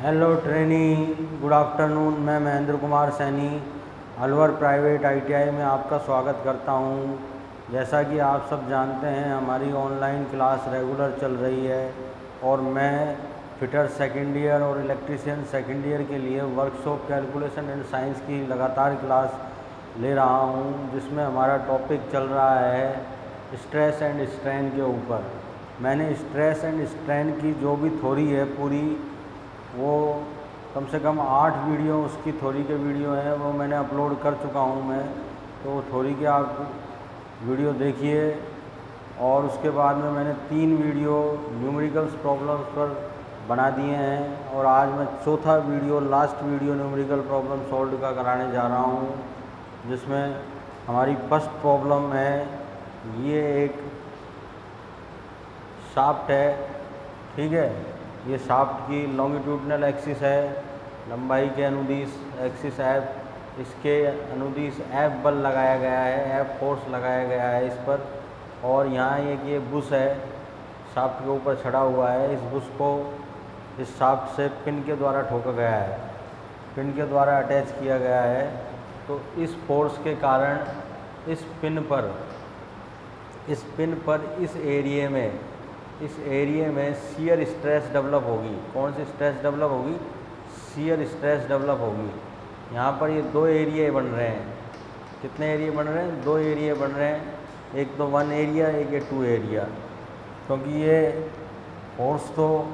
Hello trainee, good afternoon. मैं Mahendra Kumar Saini Alwar private ITI में आपका स्वागत करता हूं। जैसा कि आप सब जानते हैं, हमारी ऑनलाइन क्लास रेगुलर चल रही है और मैं फिटर सेकेंड ईयर और इलेक्ट्रीशियन सेकेंड ईयर के लिए वर्कशॉप कैलकुलेशन एंड साइंस की लगातार क्लास ले रहा हूं, जिसमें हमारा टॉपिक चल रहा है स्ट्रेस एंड स्ट्रेन के ऊपर। मैंने स्ट्रेस एंड स्ट्रेन की जो भी थ्योरी है पूरी, वो कम से कम 8 वीडियो उसकी थ्योरी के वीडियो हैं, वो मैंने अपलोड कर चुका हूँ मैं। तो थ्योरी के आप वीडियो देखिए। और उसके बाद में मैंने 3 वीडियो न्यूमेरिकल्स प्रॉब्लम्स पर बना दिए हैं और आज मैं चौथा video, last video numerical problem solve का कराने जा रहा हूँ, जिसमें हमारी फर्स्ट प्रॉब्लम है। ये एक शाफ्ट है, ठीक है। ये शाफ्ट की लॉन्गिट्यूडनल एक्सिस है, लंबाई के अनुदिश एक्सिस एफ, इसके अनुदिश एफ बल लगाया गया है, एफ फोर्स लगाया गया है इस पर। और यहाँ एक ये बुश है, शाफ्ट के ऊपर चढ़ा हुआ है। इस बुश को इस शाफ्ट से पिन के द्वारा ठोका गया है, पिन के द्वारा अटैच किया गया है। तो इस फोर्स के कारण इस पिन पर इस एरिया में शियर स्ट्रेस डेवलप होगी। कौन सी स्ट्रेस डेवलप होगी? शियर स्ट्रेस डेवलप होगी। यहाँ पर ये 2 एरिया बन रहे हैं। कितने एरिया बन रहे हैं? 2 एरिया बन रहे हैं। एक तो 1 एरिया, एक ये 2 एरिया। क्योंकि ये फोर्स तो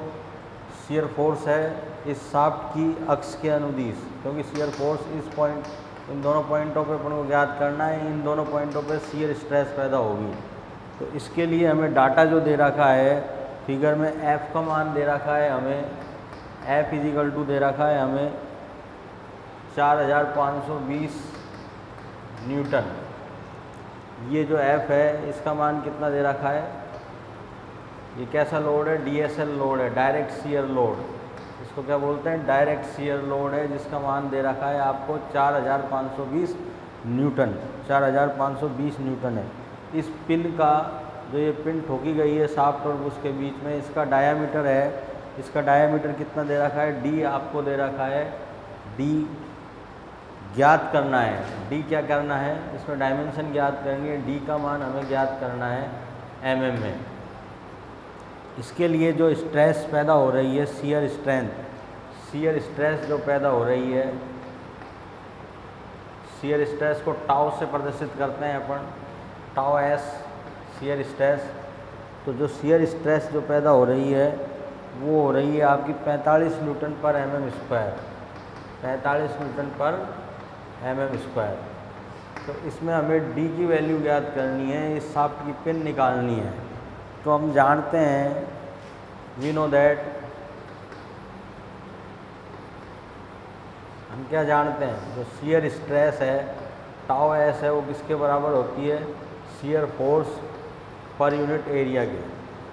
शियर फोर्स है इस शाफ्ट की अक्ष के अनुदिश, क्योंकि शियर फोर्स इस पॉइंट, इन दोनों पॉइंटों पे अपन को ज्ञात करना है। इन दोनों पॉइंटों पे शियर स्ट्रेस पैदा होगी। तो इसके लिए हमें डाटा जो दे रखा है फिगर में, F का मान दे रखा है हमें, F इजिकल टू दे रखा है हमें 4520 न्यूटन। ये जो F है इसका मान कितना दे रखा है? ये कैसा लोड है? DSL लोड है, डायरेक्ट शियर लोड। इसको क्या बोलते हैं? डायरेक्ट शियर लोड है, जिसका मान दे रखा है आपको 4520 न्यूटन। 4520 न्यूटन है। इस पिन का, जो ये पिन ठोकी गई है शाफ्ट और बुश के बीच में, इसका डायामीटर है। इसका डायामीटर कितना दे रखा है? D आपको दे रखा है। D ज्ञात करना है। D क्या करना है? इसमें डायमेंशन ज्ञात करेंगे। D का मान हमें ज्ञात करना है mm में। इसके लिए जो स्ट्रेस पैदा हो रही है, शियर स्ट्रेंथ, शियर स्ट्रेस जो पैदा हो रही है, शियर स्ट्रेस को टाउ से प्रदर्शित करते हैं अपन, टाउ एस शियर स्ट्रेस। तो जो शियर स्ट्रेस जो पैदा हो रही है वो हो रही है आपकी 45 न्यूटन पर mm स्क्वायर, 45 न्यूटन पर mm स्क्वायर। तो इसमें हमें D की वैल्यू ज्ञात करनी है, इस शाफ्ट की पिन निकालनी है। तो हम जानते हैं, वी नो दैट, हम क्या जानते हैं? जो शियर स्ट्रेस है टाउ एस है, वो किसके बराबर होती है? Shear force per unit area के।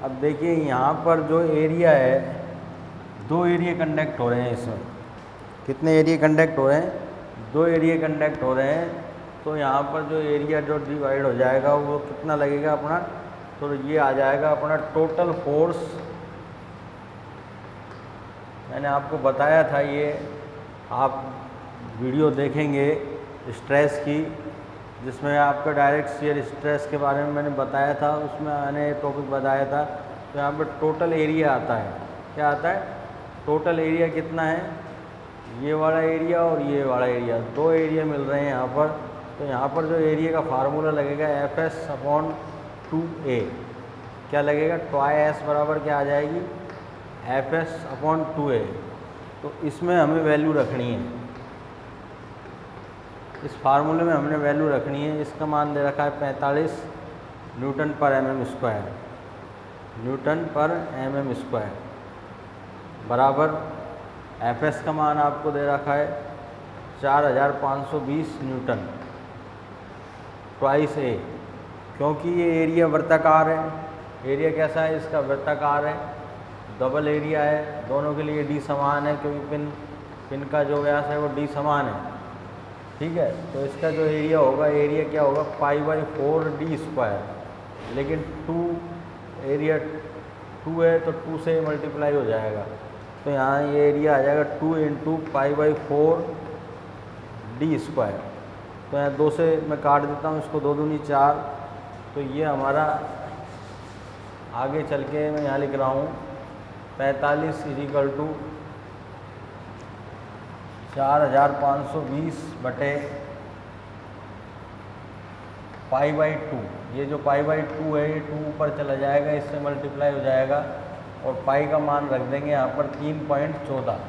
अब देखिए यहाँ पर जो एरिया है, 2 एरिया कंडक्ट हो रहे हैं इसमें। कितने एरिया कंडक्ट हो रहे हैं? 2 एरिया कंडक्ट हो रहे हैं। तो यहाँ पर जो एरिया जो डिवाइड हो जाएगा वो कितना लगेगा अपना? तो ये आ जाएगा अपना टोटल फोर्स। मैंने आपको बताया था, ये आप वीडियो देखेंगे स्ट्रेस की, जिसमें आपका डायरेक्ट शियर स्ट्रेस के बारे में मैंने बताया था, उसमें मैंने टॉपिक बताया था। तो यहाँ पर टोटल एरिया आता है। क्या आता है? टोटल एरिया कितना है? ये वाला एरिया और ये वाला एरिया, 2 एरिया मिल रहे हैं यहाँ पर। तो यहाँ पर जो एरिया का फार्मूला लगेगा Fs/2a। क्या लगेगा? टॉय बराबर क्या आ जाएगी? Fs/2a। तो इसमें हमें वैल्यू रखनी है, इस फार्मूले में हमने वैल्यू रखनी है। इसका मान दे रखा है 45 न्यूटन पर mm स्क्वायर, न्यूटन पर mm स्क्वायर बराबर Fs का मान आपको दे रखा है 4520 न्यूटन ट्वाइस a। क्योंकि ये एरिया वृत्ताकार है, एरिया कैसा है इसका? वृत्ताकार है, डबल एरिया है, दोनों के लिए D समान है, क्योंकि पिन का जो व्यास है वो D समान है, ठीक है। तो इसका जो एरिया होगा, एरिया क्या होगा? π/4d square. लेकिन 2 एरिया 2 है तो 2 से मल्टीप्लाई हो जाएगा, तो यहाँ ये एरिया आ जाएगा 2 इंटू π/4 डी स्क्वायर। तो यहाँ 2 से मैं काट देता हूँ इसको, 2 दूनी 4। तो ये हमारा आगे चल के मैं यहाँ लिख रहा हूँ 45 = 4520 बटे π/2। ये जो π/2 है ये 2 ऊपर चला जाएगा, इससे मल्टीप्लाई हो जाएगा और पाई का मान रख देंगे यहाँ पर 3.14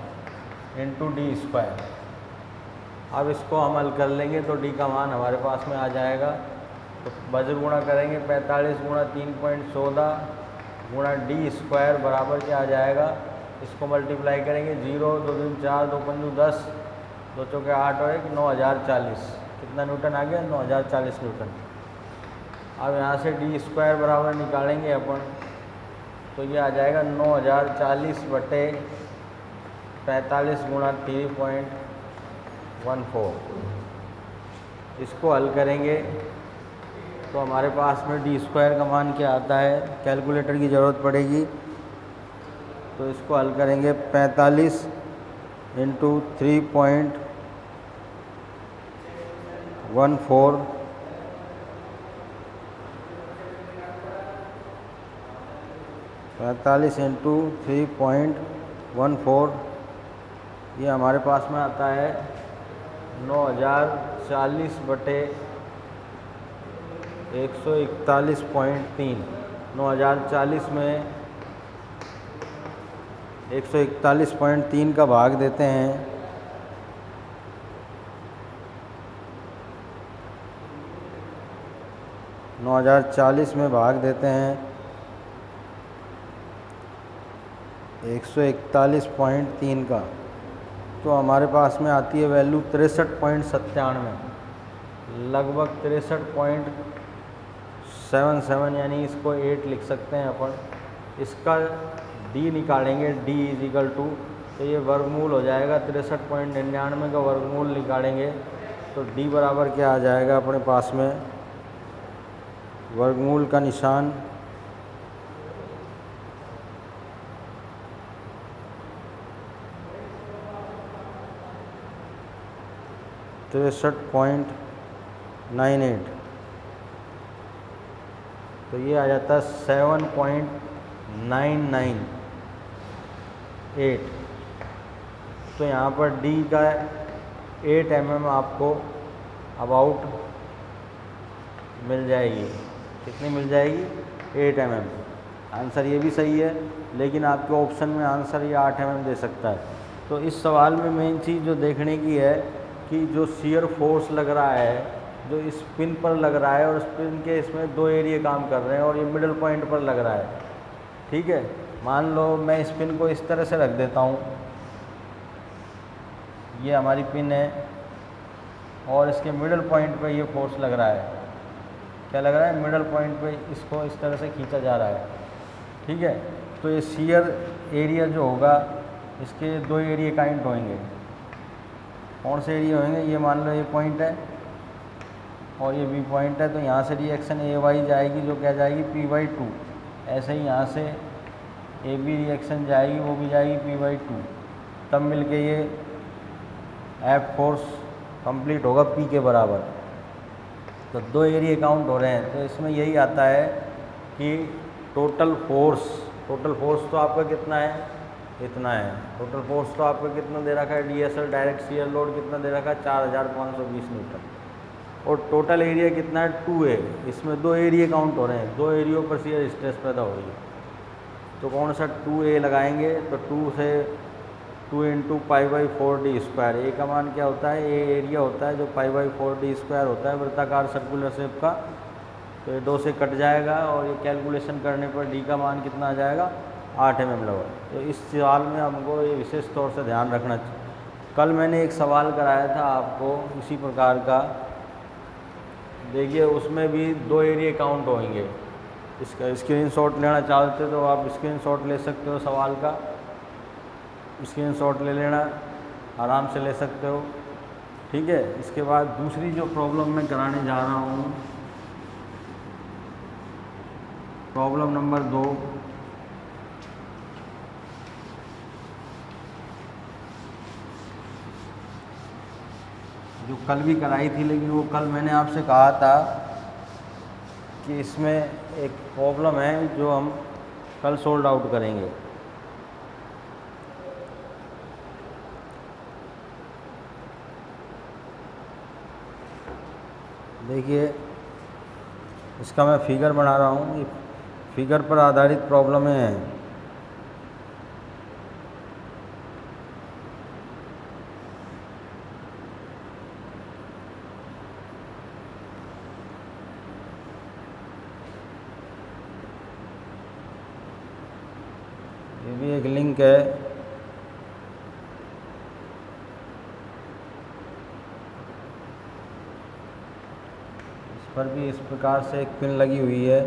इंटू डी स्क्वायर। अब इसको हम हल कर लेंगे तो डी का मान हमारे पास में आ जाएगा। तो वज्र गुणा करेंगे 45 गुणा 3.14 गुणा डी स्क्वायर बराबर क्या आ जाएगा, इसको मल्टीप्लाई करेंगे 0 2 दूनी 4 2 पंजू 10 2 चौके 8 और 1 9040। कितना न्यूटन आ गया, 9040 न्यूटन। अब यहाँ से डी स्क्वायर बराबर निकालेंगे अपन, तो ये आ जाएगा 9040 बटे 45 गुणा 3.14। इसको हल करेंगे तो हमारे पास में डी स्क्वायर का मान क्या आता है, कैलकुलेटर की ज़रूरत पड़ेगी। तो इसको हल करेंगे 45 इंटू 3.14 45 इंटू 3.14 ये हमारे पास में आता है 9040 बटे 141.3। 9040 में 141.3 का भाग देते हैं, नौ 9040 में भाग देते हैं 141.3 का, तो हमारे पास में आती है वैल्यू 63.97, लगभग 63.77, यानी इसको 8 लिख सकते हैं अपन। इसका डी निकालेंगे, डी = तो ये वर्गमूल हो जाएगा 63.99 का वर्गमूल निकालेंगे तो डी बराबर क्या आ जाएगा अपने पास में, वर्गमूल का निशान 63.98, तो ये आ जाता है 7.998। तो यहाँ पर डी का 8 mm आपको अबाउट मिल जाएगी। कितनी मिल जाएगी, 8 mm। आंसर ये भी सही है, लेकिन आपके ऑप्शन में आंसर ये 8 mm दे सकता है। तो इस सवाल में मेन चीज़ जो देखने की है कि जो शियर फोर्स लग रहा है, जो इस पिन पर लग रहा है, और इस पिन के इसमें 2 एरिया काम कर रहे हैं और ये मिडल पॉइंट पर लग रहा है। ठीक है, मान लो मैं इस पिन को इस तरह से रख देता हूँ, ये हमारी पिन है और इसके मिडल पॉइंट पे ये फोर्स लग रहा है। क्या लग रहा है, मिडल पॉइंट पे इसको इस तरह से खींचा जा रहा है। ठीक है, तो ये शियर एरिया जो होगा इसके 2 एरिया काउंट होंगे। कौन से एरिया होंगे, ये मान लो ये पॉइंट है और ये बी पॉइंट है, तो यहाँ से रिएक्शन ए वाई जाएगी जो क्या जाएगी P/2। ऐसे ही यहाँ से ए बी रिएक्शन जाएगी, वो भी जाएगी P/2। तब मिलके ये एफ फोर्स कंप्लीट होगा P के बराबर। तो 2 एरिया काउंट हो रहे हैं, तो इसमें यही आता है कि टोटल फोर्स तो आपका कितना है, इतना है। टोटल फोर्स तो आपका कितना दे रखा है, DSL डायरेक्ट शियर लोड कितना दे रखा है, 4520 न्यूटन। और टोटल एरिया कितना है, 2A। इसमें 2 एरिया काउंट हो रहे हैं, 2 एरियो पर शियर स्ट्रेस पैदा हो रही है। तो कौन सा 2A लगाएंगे, तो 2 से 2 इंटू π/4 डी स्क्वायर। ए का मान क्या होता है, ए एरिया होता है जो π/4 डी स्क्वायर होता है वृत्ताकार सर्कुलर शेप का। तो ये 2 से कट जाएगा और ये कैलकुलेशन करने पर डी का मान कितना आ जाएगा, 8 mm लगभग। तो इस सवाल में हमको ये विशेष तौर से ध्यान रखना चाहिए। कल मैंने एक सवाल कराया था आपको इसी प्रकार का, देखिए उसमें भी 2 एरिया काउंट होंगे। इसका स्क्रीनशॉट लेना चाहते तो आप स्क्रीनशॉट ले सकते हो, सवाल का स्क्रीनशॉट ले लेना, आराम से ले सकते हो। ठीक है, इसके बाद दूसरी जो प्रॉब्लम मैं कराने जा रहा हूँ, प्रॉब्लम नंबर 2। जो कल भी कराई थी, लेकिन वो कल मैंने आपसे कहा था कि इसमें एक प्रॉब्लम है जो हम कल सोल्ड आउट करेंगे। देखिए, इसका मैं फिगर बना रहा हूँ, ये फिगर पर आधारित प्रॉब्लम है। ये भी एक लिंक है। इस पर भी इस प्रकार से एक पिन लगी हुई है।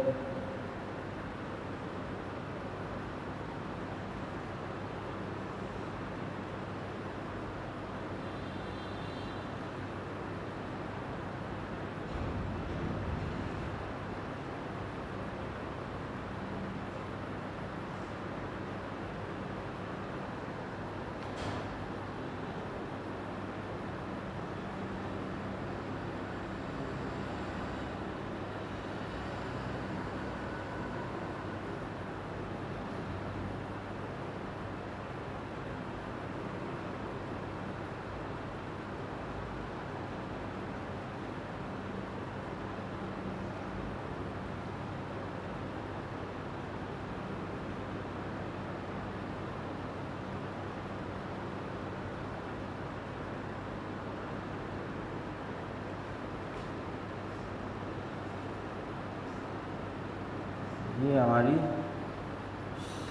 ये हमारी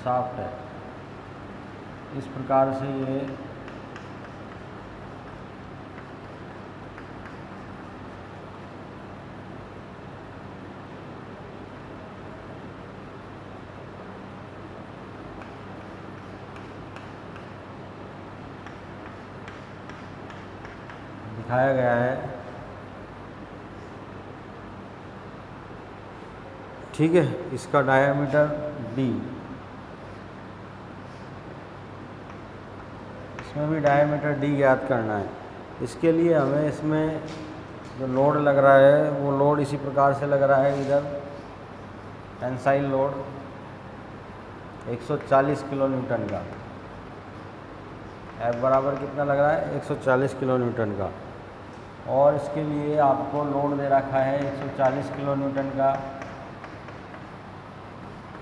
शाफ्ट है। इस प्रकार से ये दिखाया गया है। ठीक है, इसका डायामीटर D, इसमें भी डायामीटर D ज्ञात करना है। इसके लिए हमें इसमें जो लोड लग रहा है वो लोड इसी प्रकार से लग रहा है। इधर टेंसाइल लोड 140 किलो न्यूटन का, F बराबर कितना लग रहा है 140 किलो न्यूटन का। और इसके लिए आपको लोड दे रखा है 140 किलो न्यूटन का।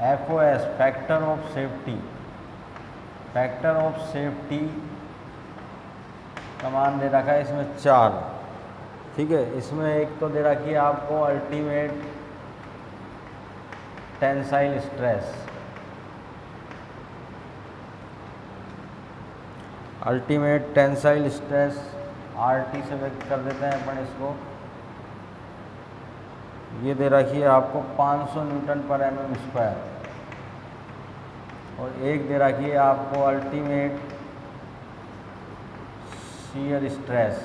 FOS factor of safety, factor of safety का मान दे रखा है इसमें 4। ठीक है, इसमें एक तो दे रखी है आपको ultimate tensile stress, ultimate tensile stress RT से व्यक्त कर देते हैं अपन इसको। ये दे रखी है आपको 500 न्यूटन पर mm²। और एक दे रखी है आपको अल्टीमेट शियर स्ट्रेस,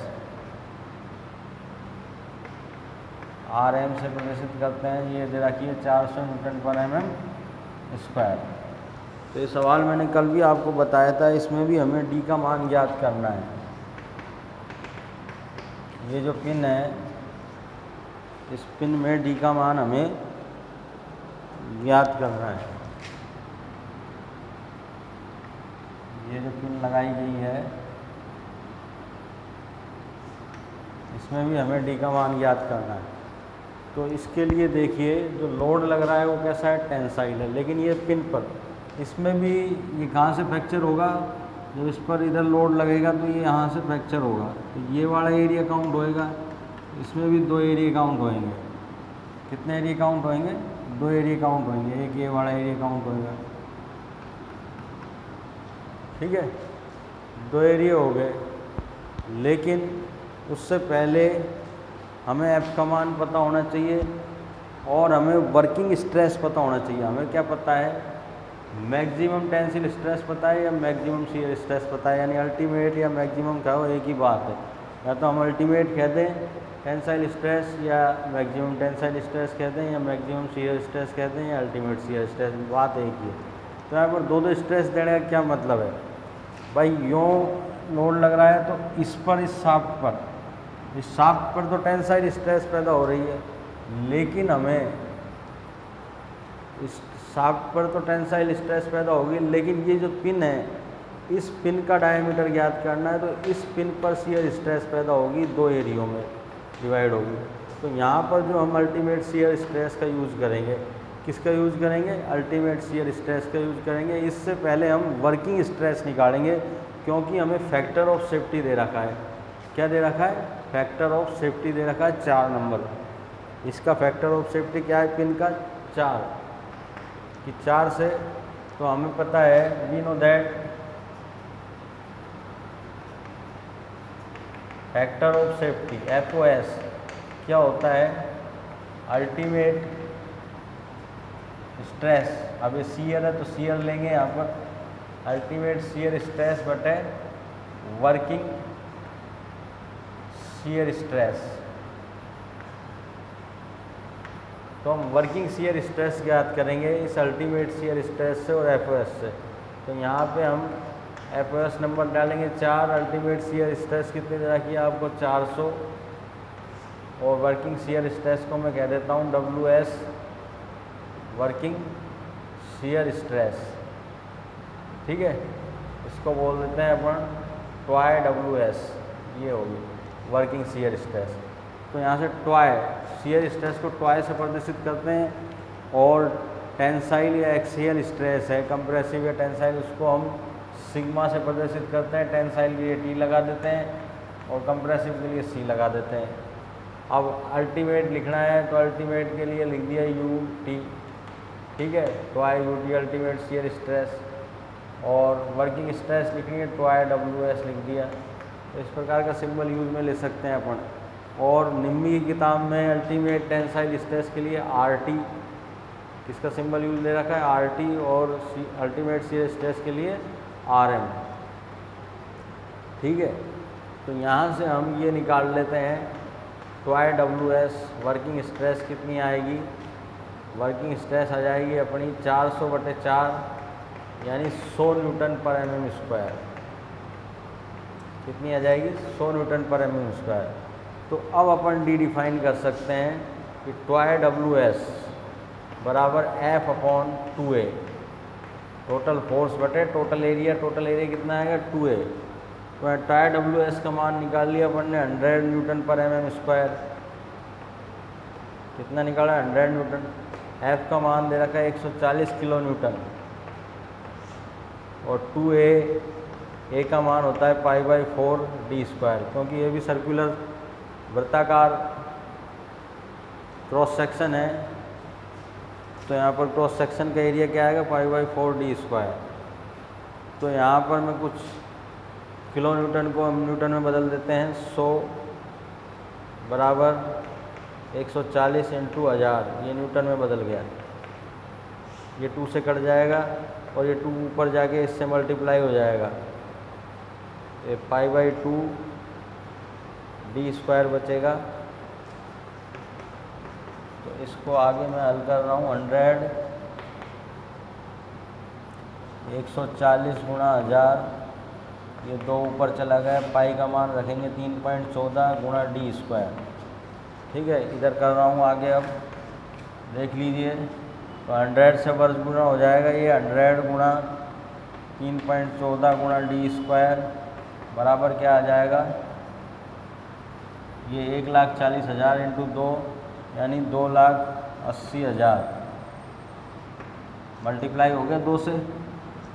RM से प्रदर्शित करते हैं। ये दे रखी है 400 न्यूटन पर mm²। तो ये सवाल मैंने कल भी आपको बताया था, इसमें भी हमें D का मान ज्ञात करना है। ये जो पिन है, इस पिन में D का मान हमें ज्ञात करना है। ये जो पिन लगाई गई है इसमें भी हमें D का मान ज्ञात करना है। तो इसके लिए देखिए, जो लोड लग रहा है वो कैसा है, टेंसाइल है। लेकिन ये पिन पर, इसमें भी ये कहाँ से फ्रैक्चर होगा, जब इस पर इधर लोड लगेगा तो ये यहाँ से फ्रैक्चर होगा। तो ये वाला एरिया काउंट होएगा, इसमें भी 2 एरिया काउंट होएंगे। कितने एरिया काउंट होएंगे, 2 एरिया काउंट होएंगे। एक ये वाला एरिया काउंट होएगा। ठीक है, 2 एरिया हो गए। लेकिन उससे पहले हमें F का मान पता होना चाहिए और हमें वर्किंग स्ट्रेस पता होना चाहिए। हमें क्या पता है, मैक्सिमम टेंसिल स्ट्रेस पता है या मैक्सिमम शियर स्ट्रेस पता है। यानी अल्टीमेट या मैक्सिमम कहो एक ही बात है। या तो हम अल्टीमेट कह दें टेंसाइल स्ट्रेस, या मैक्सिमम टेंसाइल स्ट्रेस कहते हैं, या मैक्सिमम शियर स्ट्रेस कहते हैं, या अल्टीमेट शियर स्ट्रेस, बात एक ही है। तो यहाँ पर 2 स्ट्रेस देने का क्या मतलब है भाई, यूँ लोड लग रहा है तो इस पर, इस शाफ्ट पर इस शाफ्ट पर तो टेंसाइल स्ट्रेस पैदा हो रही है, लेकिन हमें इस शाफ्ट पर तो टेंसाइल स्ट्रेस पैदा होगी, लेकिन ये जो पिन है, इस पिन का डायमीटर ज्ञात करना है। तो इस पिन पर शियर स्ट्रेस पैदा होगी, दो एरियो में डिवाइड होगी। तो यहाँ पर जो हम अल्टीमेट शियर स्ट्रेस का यूज़ करेंगे, किसका यूज़ करेंगे? अल्टीमेट शियर स्ट्रेस का यूज़ करेंगे। इससे पहले हम वर्किंग स्ट्रेस निकालेंगे, क्योंकि हमें फैक्टर ऑफ सेफ्टी दे रखा है। क्या दे रखा है? फैक्टर ऑफ सेफ्टी दे रखा है 4 नंबर। इसका फैक्टर ऑफ सेफ्टी क्या है? पिन का 4 कि 4 से, तो हमें पता है, we know that factor of safety FOS क्या होता है? Ultimate stress. अब ये शियर है तो शियर लेंगे यहाँ पर, अल्टीमेट शियर स्ट्रेस बटे वर्किंग शियर स्ट्रेस। तो हम वर्किंग शियर स्ट्रेस ज्ञात करेंगे इस अल्टीमेट शियर स्ट्रेस से और FOS से। तो यहाँ पे हम FOS नंबर डालेंगे 4, अल्टीमेट शियर स्ट्रेस कितनी तरह की है आपको? 400, और वर्किंग शियर स्ट्रेस को मैं कह देता हूँ WS, वर्किंग शियर स्ट्रेस। ठीक है, इसको बोल देते हैं अपन ट्वाई WS, ये होगी वर्किंग शियर स्ट्रेस। तो यहाँ से ट्वाई शियर स्ट्रेस को ट्वाई से प्रदर्शित करते हैं, और टेंसाइल या एक्सियल स्ट्रेस है, कंप्रेसिव या टेंसाइल, उसको हम सिग्मा से प्रदर्शित करते हैं। टेंसाइल के लिए T लगा देते हैं और कंप्रेसिव के लिए C लगा देते हैं। अब अल्टीमेट लिखना है तो अल्टीमेट के लिए लिख दिया UT। ठीक है, ट्वाई UT अल्टीमेट शियर स्ट्रेस, और वर्किंग स्ट्रेस लिखेंगे ट्वाई WS लिख दिया। तो इस प्रकार का सिंबल यूज में ले सकते हैं अपन। और निम्मी की किताब में अल्टीमेट टेंसाइल स्ट्रेस के लिए RT, किसका सिंबल यूज ले रखा है? RT, और अल्टीमेट शियर स्ट्रेस के लिए RM। ठीक है, तो यहाँ से हम ये निकाल लेते हैं ट्वाई WS वर्किंग स्ट्रेस कितनी आएगी? वर्किंग स्ट्रेस आ जाएगी अपनी 400/4, यानी 100 न्यूटन पर mm²। कितनी आ जाएगी? 100 न्यूटन पर mm²। तो अब अपन D डिफाइन कर सकते हैं कि ट्वाई WS बराबर F/2A, टोटल फोर्स बटे टोटल एरिया। टोटल एरिया कितना आएगा? 2A। तो ट्वाई WS का मान निकाल लिया अपन ने 100 न्यूटन पर mm²। कितना निकाला? 100 न्यूटन। F का मान दे रखा है 140 किलो न्यूटन, और 2A का मान होता है π/4d², क्योंकि ये भी सर्कुलर वृत्ताकार क्रॉस सेक्शन है। तो यहाँ पर क्रॉस सेक्शन का एरिया क्या आएगा? π/4d²। तो यहाँ पर मैं कुछ किलो न्यूटन को हम न्यूटन में बदल देते हैं। 100 बराबर 140 × 1000, ये न्यूटन में बदल गया। ये 2 से कट जाएगा और ये 2 ऊपर जाके इससे मल्टीप्लाई हो जाएगा। ये π/2d² बचेगा। तो इसको आगे मैं हल कर रहा हूँ। 100 140 × 1000, ये 2 ऊपर चला गया। पाई का मान रखेंगे 3.14 × d²। ठीक है, इधर कर रहा हूँ आगे। अब देख लीजिए, तो 100 से वर्ग गुना हो जाएगा। ये 100 × 3.14 × d² बराबर क्या आ जाएगा? ये 1,40,000 × 2, यानी 2,80,000। मल्टीप्लाई हो गया 2 से,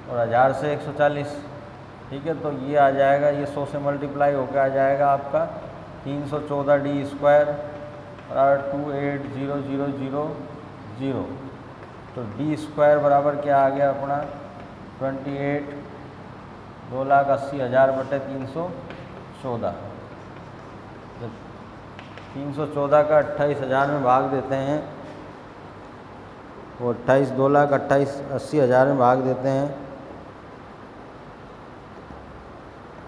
और 1000 से 140। ठीक है, तो ये आ जाएगा, ये 100 से मल्टीप्लाई होकर आ जाएगा आपका 314d² बराबर 280000। तो d² बराबर क्या आ गया अपना? 28, 2,80,000/314। जब 314 का 28,000 में भाग देते हैं, वो 2,80,000 में भाग देते हैं,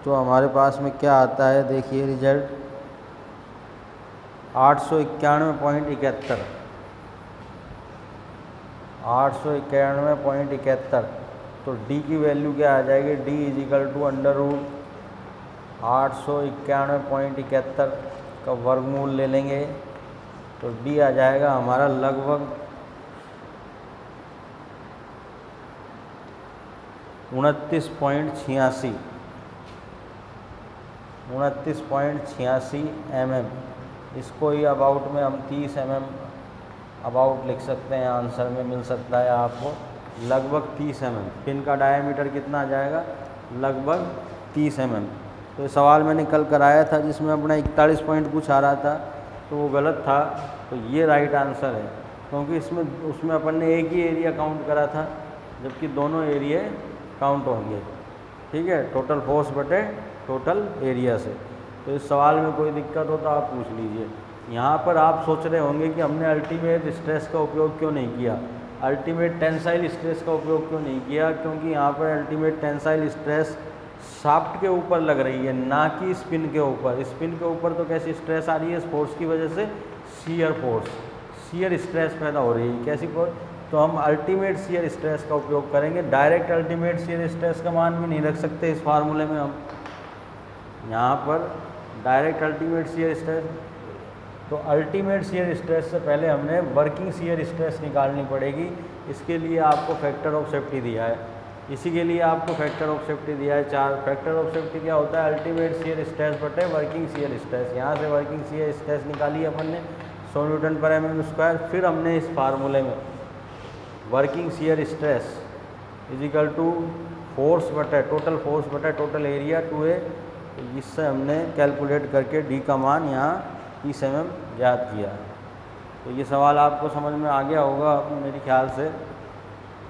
तो हमारे पास में क्या आता है? देखिए रिजल्ट 891.71। 891.71। तो D की वैल्यू क्या आ जाएगी? D = √891.71 का वर्गमूल ले लेंगे तो डी आ जाएगा हमारा लगभग 29.86 mm। इसको ही अबाउट में हम 30 mm अबाउट लिख सकते हैं, आंसर में मिल सकता है आपको लगभग 30 mm। पिन का डायमीटर कितना आ जाएगा, लगभग 30 mm। तो सवाल मैंने कल कराया था जिसमें अपना 41 पॉइंट कुछ आ रहा था, तो वो गलत था। तो ये राइट आंसर है, क्योंकि उसमें अपन ने एक ही एरिया काउंट करा था, जबकि दोनों एरिया काउंट होंगे। ठीक है, टोटल फोर्स बटे टोटल एरिया से। तो इस सवाल में कोई दिक्कत हो तो आप पूछ लीजिए। यहाँ पर आप सोच रहे होंगे कि हमने अल्टीमेट स्ट्रेस का उपयोग क्यों नहीं किया, अल्टीमेट टेंसाइल स्ट्रेस का उपयोग क्यों नहीं किया, क्योंकि यहाँ पर अल्टीमेट टेंसाइल स्ट्रेस शाफ्ट के ऊपर लग रही है, ना कि स्पिन के ऊपर। स्पिन के ऊपर तो कैसी स्ट्रेस आ रही है, इस फोर्स की वजह से शियर फोर्स, शियर स्ट्रेस पैदा हो रही है। कैसी फोर्स, तो हम अल्टीमेट शियर स्ट्रेस का उपयोग करेंगे। डायरेक्ट अल्टीमेट शियर स्ट्रेस का मान भी नहीं रख सकते इस फार्मूले में हम, यहाँ पर डायरेक्ट अल्टीमेट शियर स्ट्रेस। तो अल्टीमेट शियर स्ट्रेस से पहले हमने वर्किंग शियर स्ट्रेस निकालनी पड़ेगी। इसके लिए आपको फैक्टर ऑफ सेफ्टी दिया है, इसी के लिए आपको फैक्टर ऑफ सेफ्टी दिया है 4। फैक्टर ऑफ सेफ्टी क्या होता है, अल्टीमेट शियर स्ट्रेस बटे वर्किंग शियर स्ट्रेस। यहाँ से वर्किंग शियर स्ट्रेस निकाली अपन ने 100 न्यूटन पर mm²। फिर हमने इस फार्मूले में working shear stress is equal to force बटे टोटल फोर्स बटे टोटल एरिया 2a, इससे हमने कैलकुलेट करके डी का मान यहाँ 30 mm ज्ञात किया। तो ये सवाल आपको समझ में आ गया होगा मेरे ख्याल से।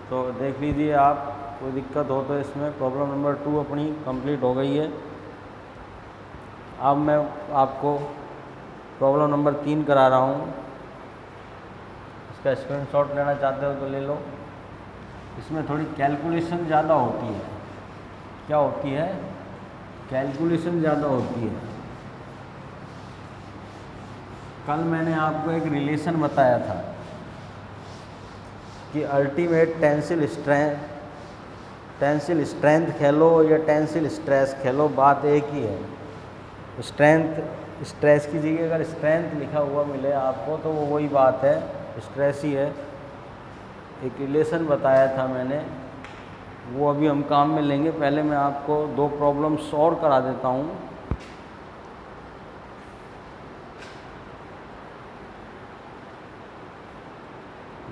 तो देख लीजिए आप, कोई दिक्कत हो तो इसमें। प्रॉब्लम नंबर 2 अपनी कंप्लीट हो गई है। अब मैं आपको प्रॉब्लम नंबर 3 करा रहा हूँ, इसका स्क्रीनशॉट लेना चाहते हो तो ले लो। इसमें थोड़ी कैलकुलेशन ज़्यादा होती है। क्या होती है, कैलकुलेशन ज़्यादा होती है। कल मैंने आपको एक रिलेशन बताया था कि अल्टीमेट टेंसिल स्ट्रेंथ खेलो या टेंसिल स्ट्रेस खेलो, बात एक ही है। स्ट्रेंथ स्ट्रेस की जगह अगर स्ट्रेंथ लिखा हुआ मिले आपको तो वो वही बात है, स्ट्रेस ही है। एक रिलेशन बताया था मैंने, वो अभी हम काम में लेंगे। पहले मैं आपको 2 प्रॉब्लम्स और करा देता हूँ।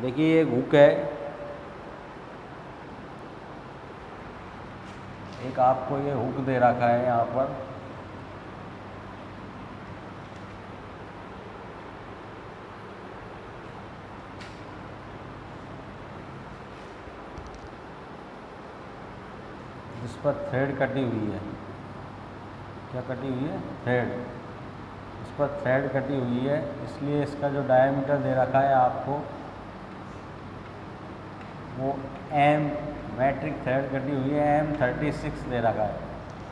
देखिए एक हुक है, एक आपको ये हुक दे रखा है यहाँ पर। जिस पर थ्रेड कटी हुई है, क्या कटी हुई है, थ्रेड। इस पर थ्रेड कटी हुई है, इसलिए इसका जो डायमीटर दे रखा है आपको वो M मैट्रिक थ्रेड कटी हुई है M36 दे रखा है।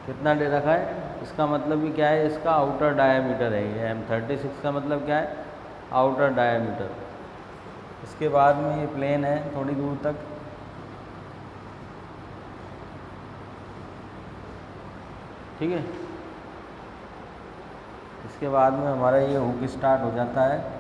कितना दे रखा है, इसका मतलब भी क्या है, इसका आउटर डायमीटर है ये। M36 का मतलब क्या है, आउटर डायमीटर। इसके बाद में ये प्लेन है थोड़ी दूर तक, ठीक है। इसके बाद में हमारा ये हुक स्टार्ट हो जाता है।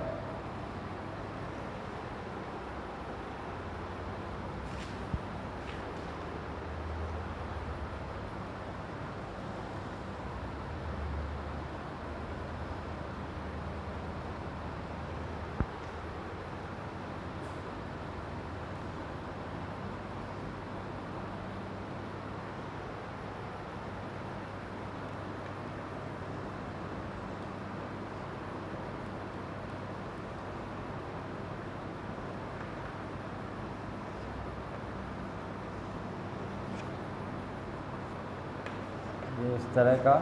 ये इस तरह का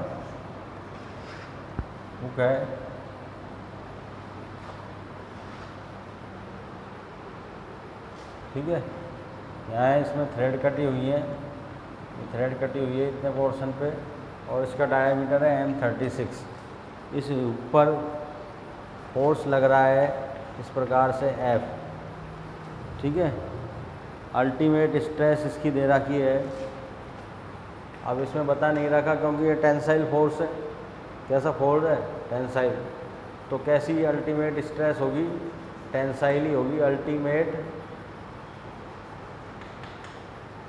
हुक है। ठीक है, यहाँ इसमें थ्रेड कटी हुई है, ये थ्रेड कटी हुई है इतने पोर्शन पे, और इसका डायमीटर है M36। इस ऊपर फोर्स लग रहा है इस प्रकार से F। ठीक है, अल्टीमेट स्ट्रेस इसकी दे रखी है। अब इसमें बता नहीं रखा क्योंकि ये टेंसाइल फोर्स है। कैसा फोर्स है, टेंसाइल। तो कैसी अल्टीमेट स्ट्रेस होगी? टेंसाइल ही होगी। अल्टीमेट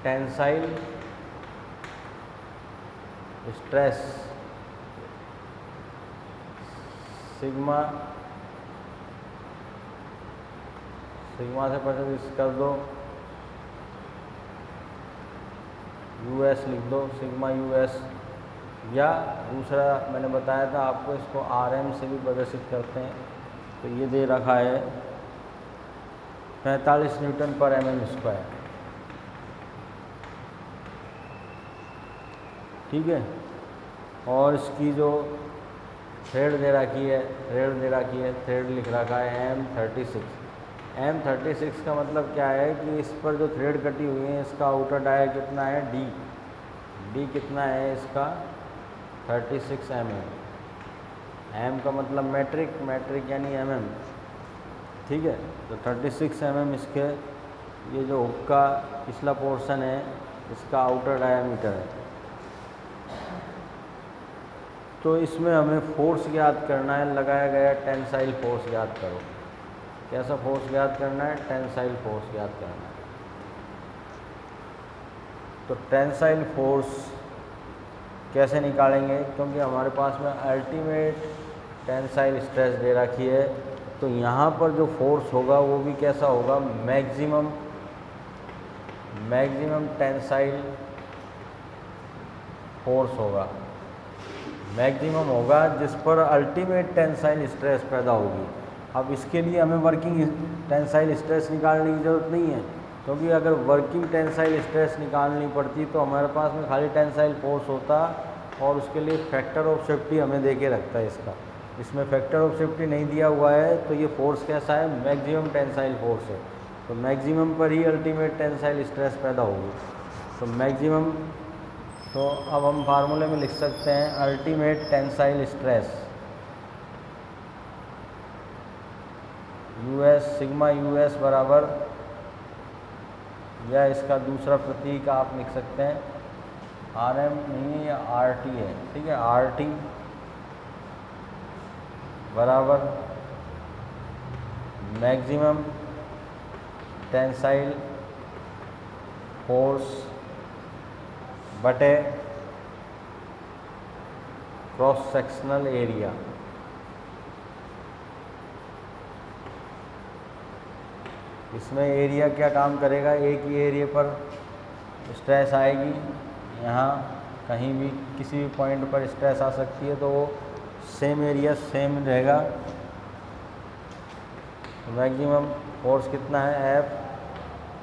टेंसाइल स्ट्रेस सिग्मा से प्रतिस्थापित कर दो, यूएस लिख दो, सिग्मा यूएस, या दूसरा मैंने बताया था आपको, इसको आरएम से भी प्रदर्शित करते हैं। तो ये दे रखा है 45 न्यूटन पर एमएम स्क्वायर। ठीक है। और इसकी जो थ्रेड दे रखी है, थ्रेड लिख रखा है M36। M36 का मतलब क्या है कि इस पर जो थ्रेड कटी हुई है इसका आउटर डाया कितना है? डी कितना है इसका? 36 mm। M का मतलब मैट्रिक यानी mm। ठीक है। तो 36 mm इसके, ये जो हुक का पिछला पोर्शन है इसका आउटर डायामीटर है। तो इसमें हमें फोर्स ज्ञात करना है, लगाया गया टेंसाइल फोर्स ज्ञात करो। कैसा फोर्स ज्ञात करना है? टेंसाइल फोर्स ज्ञात करना है। तो टेंसाइल फोर्स कैसे निकालेंगे? क्योंकि हमारे पास में अल्टीमेट टेंसाइल स्ट्रेस दे रखी है, तो यहाँ पर जो फोर्स होगा वो भी कैसा होगा? मैक्सिमम टेंसाइल फोर्स होगा। मैक्सिमम होगा जिस पर अल्टीमेट टेंसाइल स्ट्रेस पैदा होगी। अब इसके लिए हमें वर्किंग टेंसाइल स्ट्रेस निकालने की ज़रूरत नहीं है, क्योंकि अगर वर्किंग टेंसाइल स्ट्रेस निकालनी पड़ती तो हमारे पास में खाली टेंसाइल फोर्स होता, और उसके लिए फैक्टर ऑफ सेफ्टी हमें दे के रखता है इसका। इसमें फैक्टर ऑफ सेफ्टी नहीं दिया हुआ है, तो ये फोर्स कैसा है? मैक्सिमम टेंसाइल फोर्स है। तो मैक्सिमम पर ही अल्टीमेट टेंसाइल स्ट्रेस पैदा होगी। तो मैक्सिमम, तो अब हम फार्मूले में लिख सकते हैं ultimate tensile stress US, sigma US बराबर, या इसका दूसरा प्रतीक आप लिख सकते हैं आरएम नहीं है, आरटी है। ठीक है। आरटी बराबर मैक्सिमम टेंसाइल फोर्स बटे क्रॉस सेक्शनल एरिया। इसमें एरिया क्या काम करेगा? एक ही एरिया पर स्ट्रेस आएगी, यहाँ कहीं भी किसी भी पॉइंट पर स्ट्रेस आ सकती है, तो वो सेम एरिया सेम रहेगा। मैक्सिमम फोर्स कितना है? F,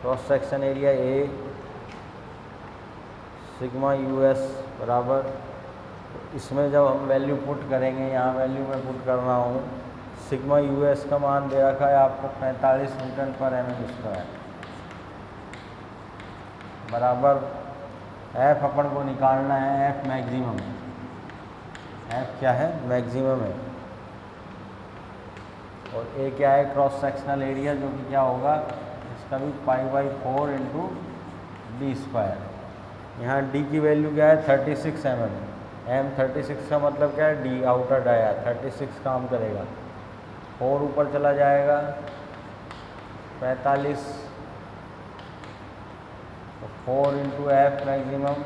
cross section area A, sigma US बराबर, इसमें जब हम वैल्यू पुट करेंगे, यहाँ वैल्यू मैं पुट कर रहा हूँ, सिग्मा यूएस का मान दे रखा है आपको 45 न्यूटन पर एमएम स्क्वायर बराबर F अपन को निकालना है, F मैक्सिमम। F क्या है? मैक्सिमम है। और A क्या है? क्रॉस सेक्शनल एरिया, जो कि क्या होगा इसका भी π/4 इंटू डी स्क्वायर। यहाँ D की वैल्यू क्या है? 36 mm। M36 का मतलब क्या है? D आउटर डाया 36 काम करेगा। 4 ऊपर चला जाएगा 45, तो 4 इंटू F मैक्सिमम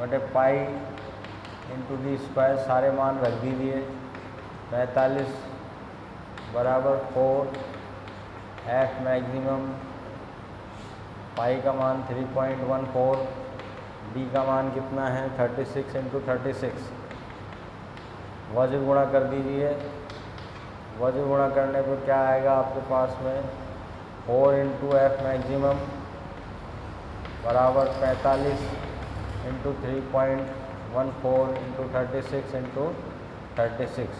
बटे पाई इंटू डी स्क्वायर, सारे मान रख दीजिए। 45 बराबर 4 F मैक्सिमम, पाई का मान 3.14, डी का मान कितना है? 36 इंटू 36। वज्र गुणा कर दीजिए। वज्र गुणा करने पर क्या आएगा आपके पास में? 4 इंटू एफ मैक्सिमम बराबर 45 इंटू 3.14 इंटू 36 इंटू 36।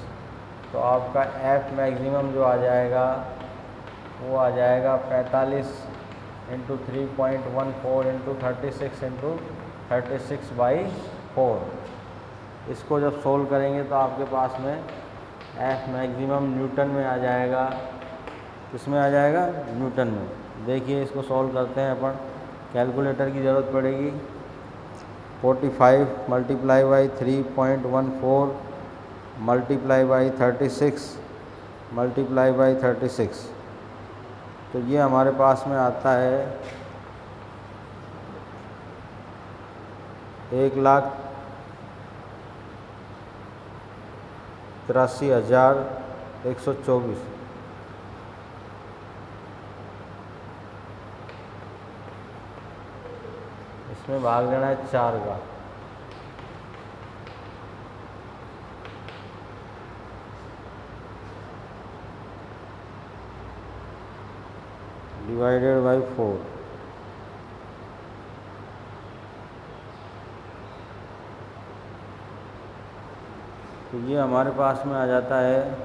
तो आपका एफ मैक्सिमम जो आ जाएगा वो आ जाएगा 45 इंटू 3.14 इंटू 36 इंटू 36/4। इसको जब सोल्व करेंगे तो आपके पास में एफ मैक्सिमम न्यूटन में आ जाएगा। किसमें आ जाएगा? न्यूटन में। देखिए इसको सॉल्व करते हैं अपन, कैलकुलेटर की ज़रूरत पड़ेगी। 45 × 3.14 मल्टीप्लाई बाई 36 मल्टीप्लाई बाई 36, तो ये हमारे पास में आता है 1,83,124। इसमें भाग लेना है 4 का। डिवाइडेड बाई 4, तो ये हमारे पास में आ जाता है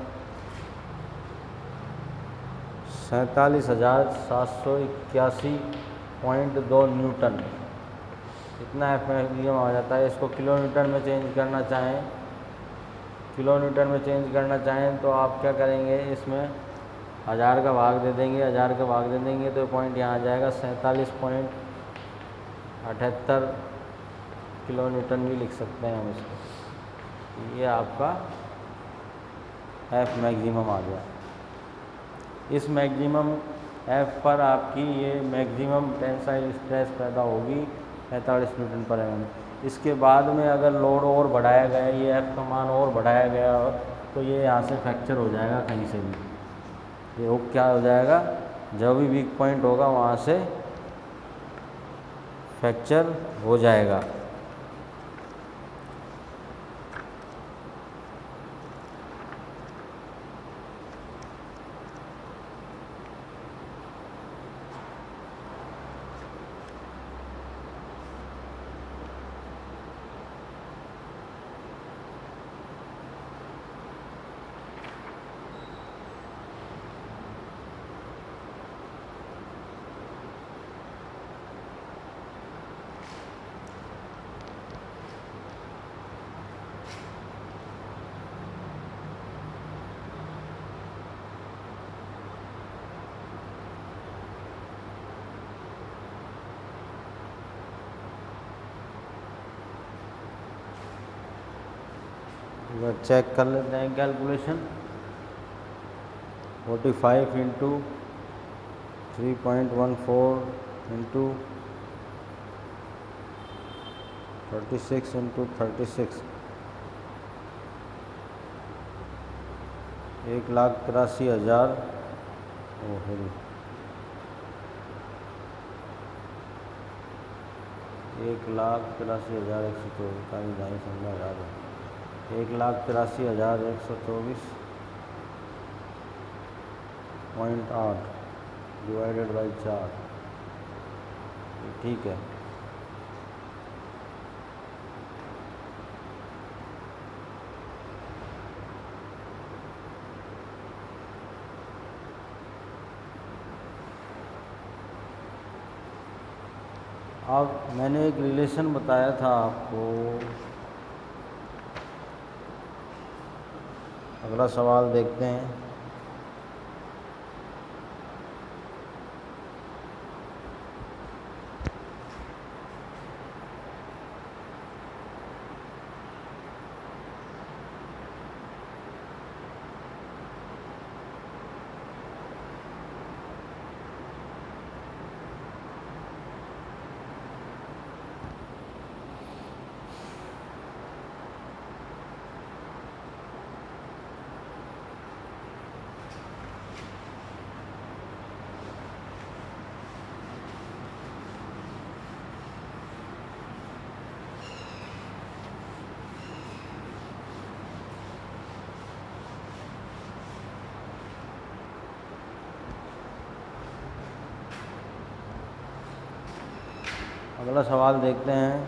47,781.2 न्यूटन। इतना एफ मैक्सिमम आ जाता है। इसको किलोमीटर में चेंज करना चाहें, तो आप क्या करेंगे, इसमें 1000 का भाग दे देंगे, 1000 का भाग दे देंगे तो पॉइंट यहाँ आ जाएगा 47.78 किलो न्यूटन भी लिख सकते हैं हम इसको। ये आपका एफ मैक्सिमम आ गया। इस मैक्सिमम एफ पर आपकी ये मैक्सिमम टेंसाइल स्ट्रेस पैदा होगी 45 न्यूटन पर एम। इसके बाद में अगर लोड और बढ़ाया गया, ये एफ का मान और बढ़ाया गया, तो ये यहाँ से फ्रैक्चर हो जाएगा कहीं से भी। ये हुक क्या हो जाएगा, जो भी वीक पॉइंट होगा वहाँ से फ्रैक्चर हो जाएगा। चेक कर लेते हैं calculation. 45 into 3.14 into 36 into 36, 1,83,000। 1,83,124 1,83,124.8 divided by 4, ठीक है। अब मैंने एक रिलेशन बताया था आपको। अगला सवाल देखते हैं। अगला सवाल देखते हैं।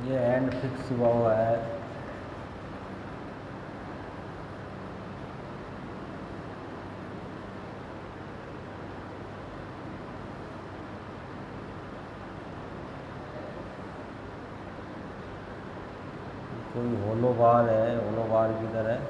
ये एंड फिक्स हुआ है। कोई होलो बार है, होलो बार की तरह।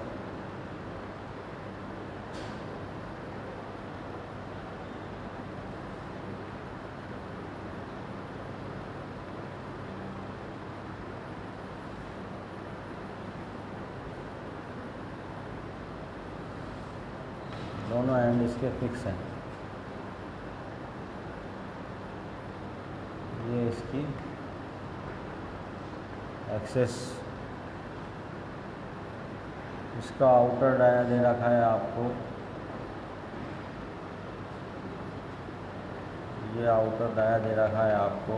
दोनों एंड इसके फिक्स हैं। ये इसकी एक्सेस, इसका आउटर डाया दे रखा है आपको, ये आउटर डाया दे रखा है आपको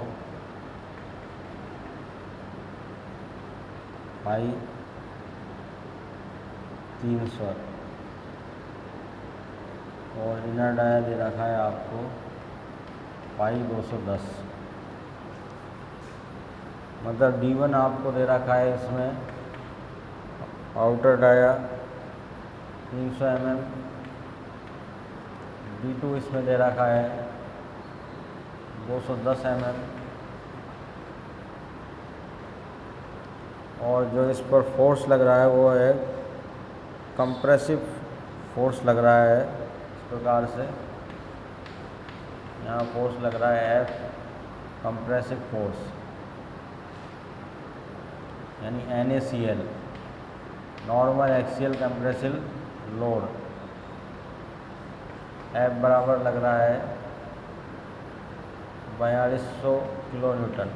पाई 300 और इनर डाया दे रखा है आपको पाई 210। मतलब D1 आपको दे रखा है इसमें आउटर डाया 300 mm, D2 इसमें दे रखा है 210 mm और जो इस पर फोर्स लग रहा है वो है कंप्रेसिव फोर्स लग रहा है। इस प्रकार से यहाँ फोर्स लग रहा है F, कंप्रेसिव फोर्स यानी NaCl, normal axial compressive load. F बराबर लग रहा है 4200 किलो न्यूटन।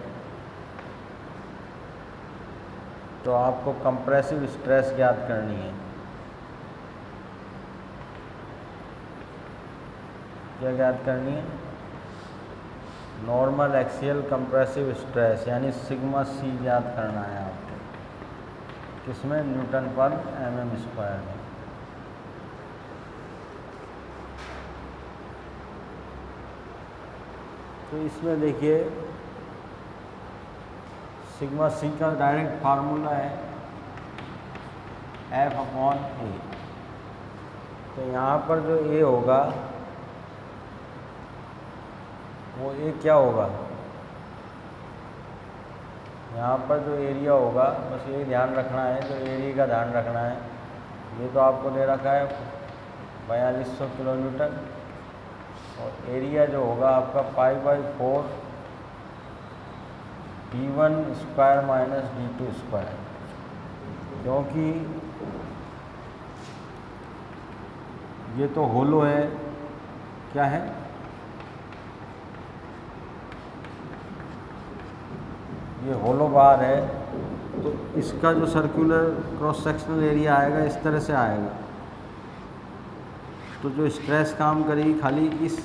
तो आपको कंप्रेसिव स्ट्रेस ज्ञात करनी है। क्या ज्ञात करनी है? नॉर्मल एक्सियल कंप्रेसिव स्ट्रेस यानी सिग्मा C ज्ञात करना है आपको। किसमें? न्यूटन पर mm²। में। तो इसमें देखिए सिग्मा C का डायरेक्ट फार्मूला है F/A। तो यहाँ पर जो A होगा वो A क्या होगा? यहाँ पर जो एरिया होगा बस ये ध्यान रखना है, जो एरिया का ध्यान रखना है। ये तो आपको दे रखा है 4200 किलो न्यूटन और एरिया जो होगा आपका π/4 D1² माइनस D2², क्योंकि ये तो होलो है। क्या है? ये होलो बार है, तो इसका जो सर्कुलर क्रॉस सेक्शनल एरिया आएगा इस तरह से आएगा। तो जो स्ट्रेस काम करेगी खाली इस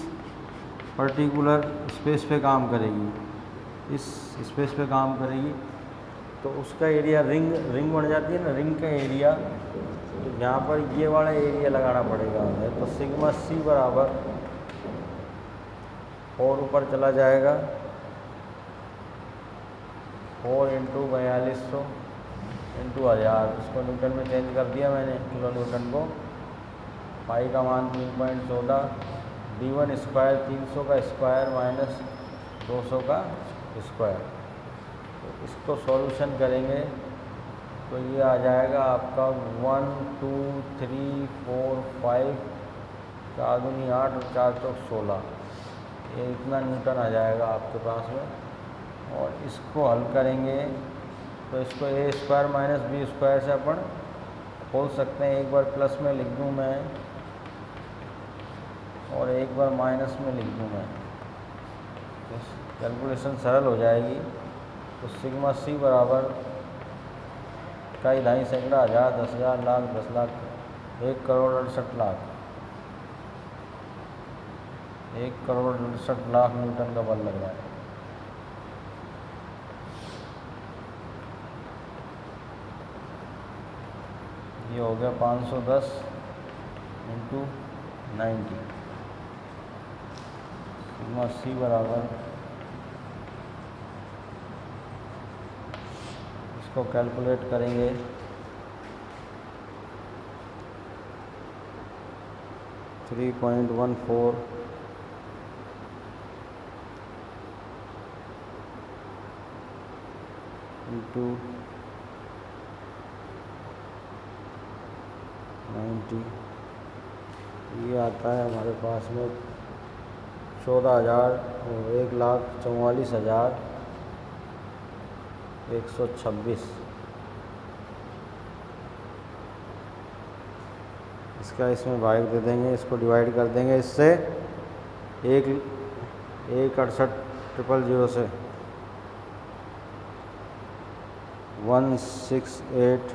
पर्टिकुलर स्पेस पे काम करेगी, इस स्पेस पे काम करेगी। तो उसका एरिया रिंग बन जाती है ना, रिंग का एरिया। तो यहाँ पर ये वाला एरिया लगाना पड़ेगा हमें। तो सिग्मा C बराबर 4 ऊपर चला जाएगा, 4 × 4200 × 1000। इसको न्यूटन में चेंज कर दिया मैंने, किलो न्यूटन को। पाई का मान 3.14, D1² 300 का स्क्वायर माइनस 200 का स्क्वायर। तो इसको सॉल्यूशन करेंगे तो ये आ जाएगा आपका 1 2 3 4 5, 4 दूनी 8 और 4 चौक 16। ये इतना न्यूटन आ जाएगा आपके पास में। और इसको हल करेंगे तो इसको A² माइनस B² से अपन खोल सकते हैं। एक बार प्लस में लिख दूँ मैं और एक बार माइनस में लिख दूँ मैं, तो कैलकुलेशन सरल हो जाएगी। तो सिग्मा C बराबर 2.5 ढाई सैकड़ा, 1000, 10,000, लाख, 10 लाख, 1 करोड़ 68 लाख, 1 करोड़ 68 लाख न्यूटन का बल लग रहा है। ये हो गया 510 × 90। सिग्मा C बराबर, इसको कैलकुलेट करेंगे 3.14 × 90। ये आता है हमारे पास में 14,000 और 1,44,126। इसका इसमें भाग दे देंगे, इसको डिवाइड कर देंगे इससे, 1,68,000 से 168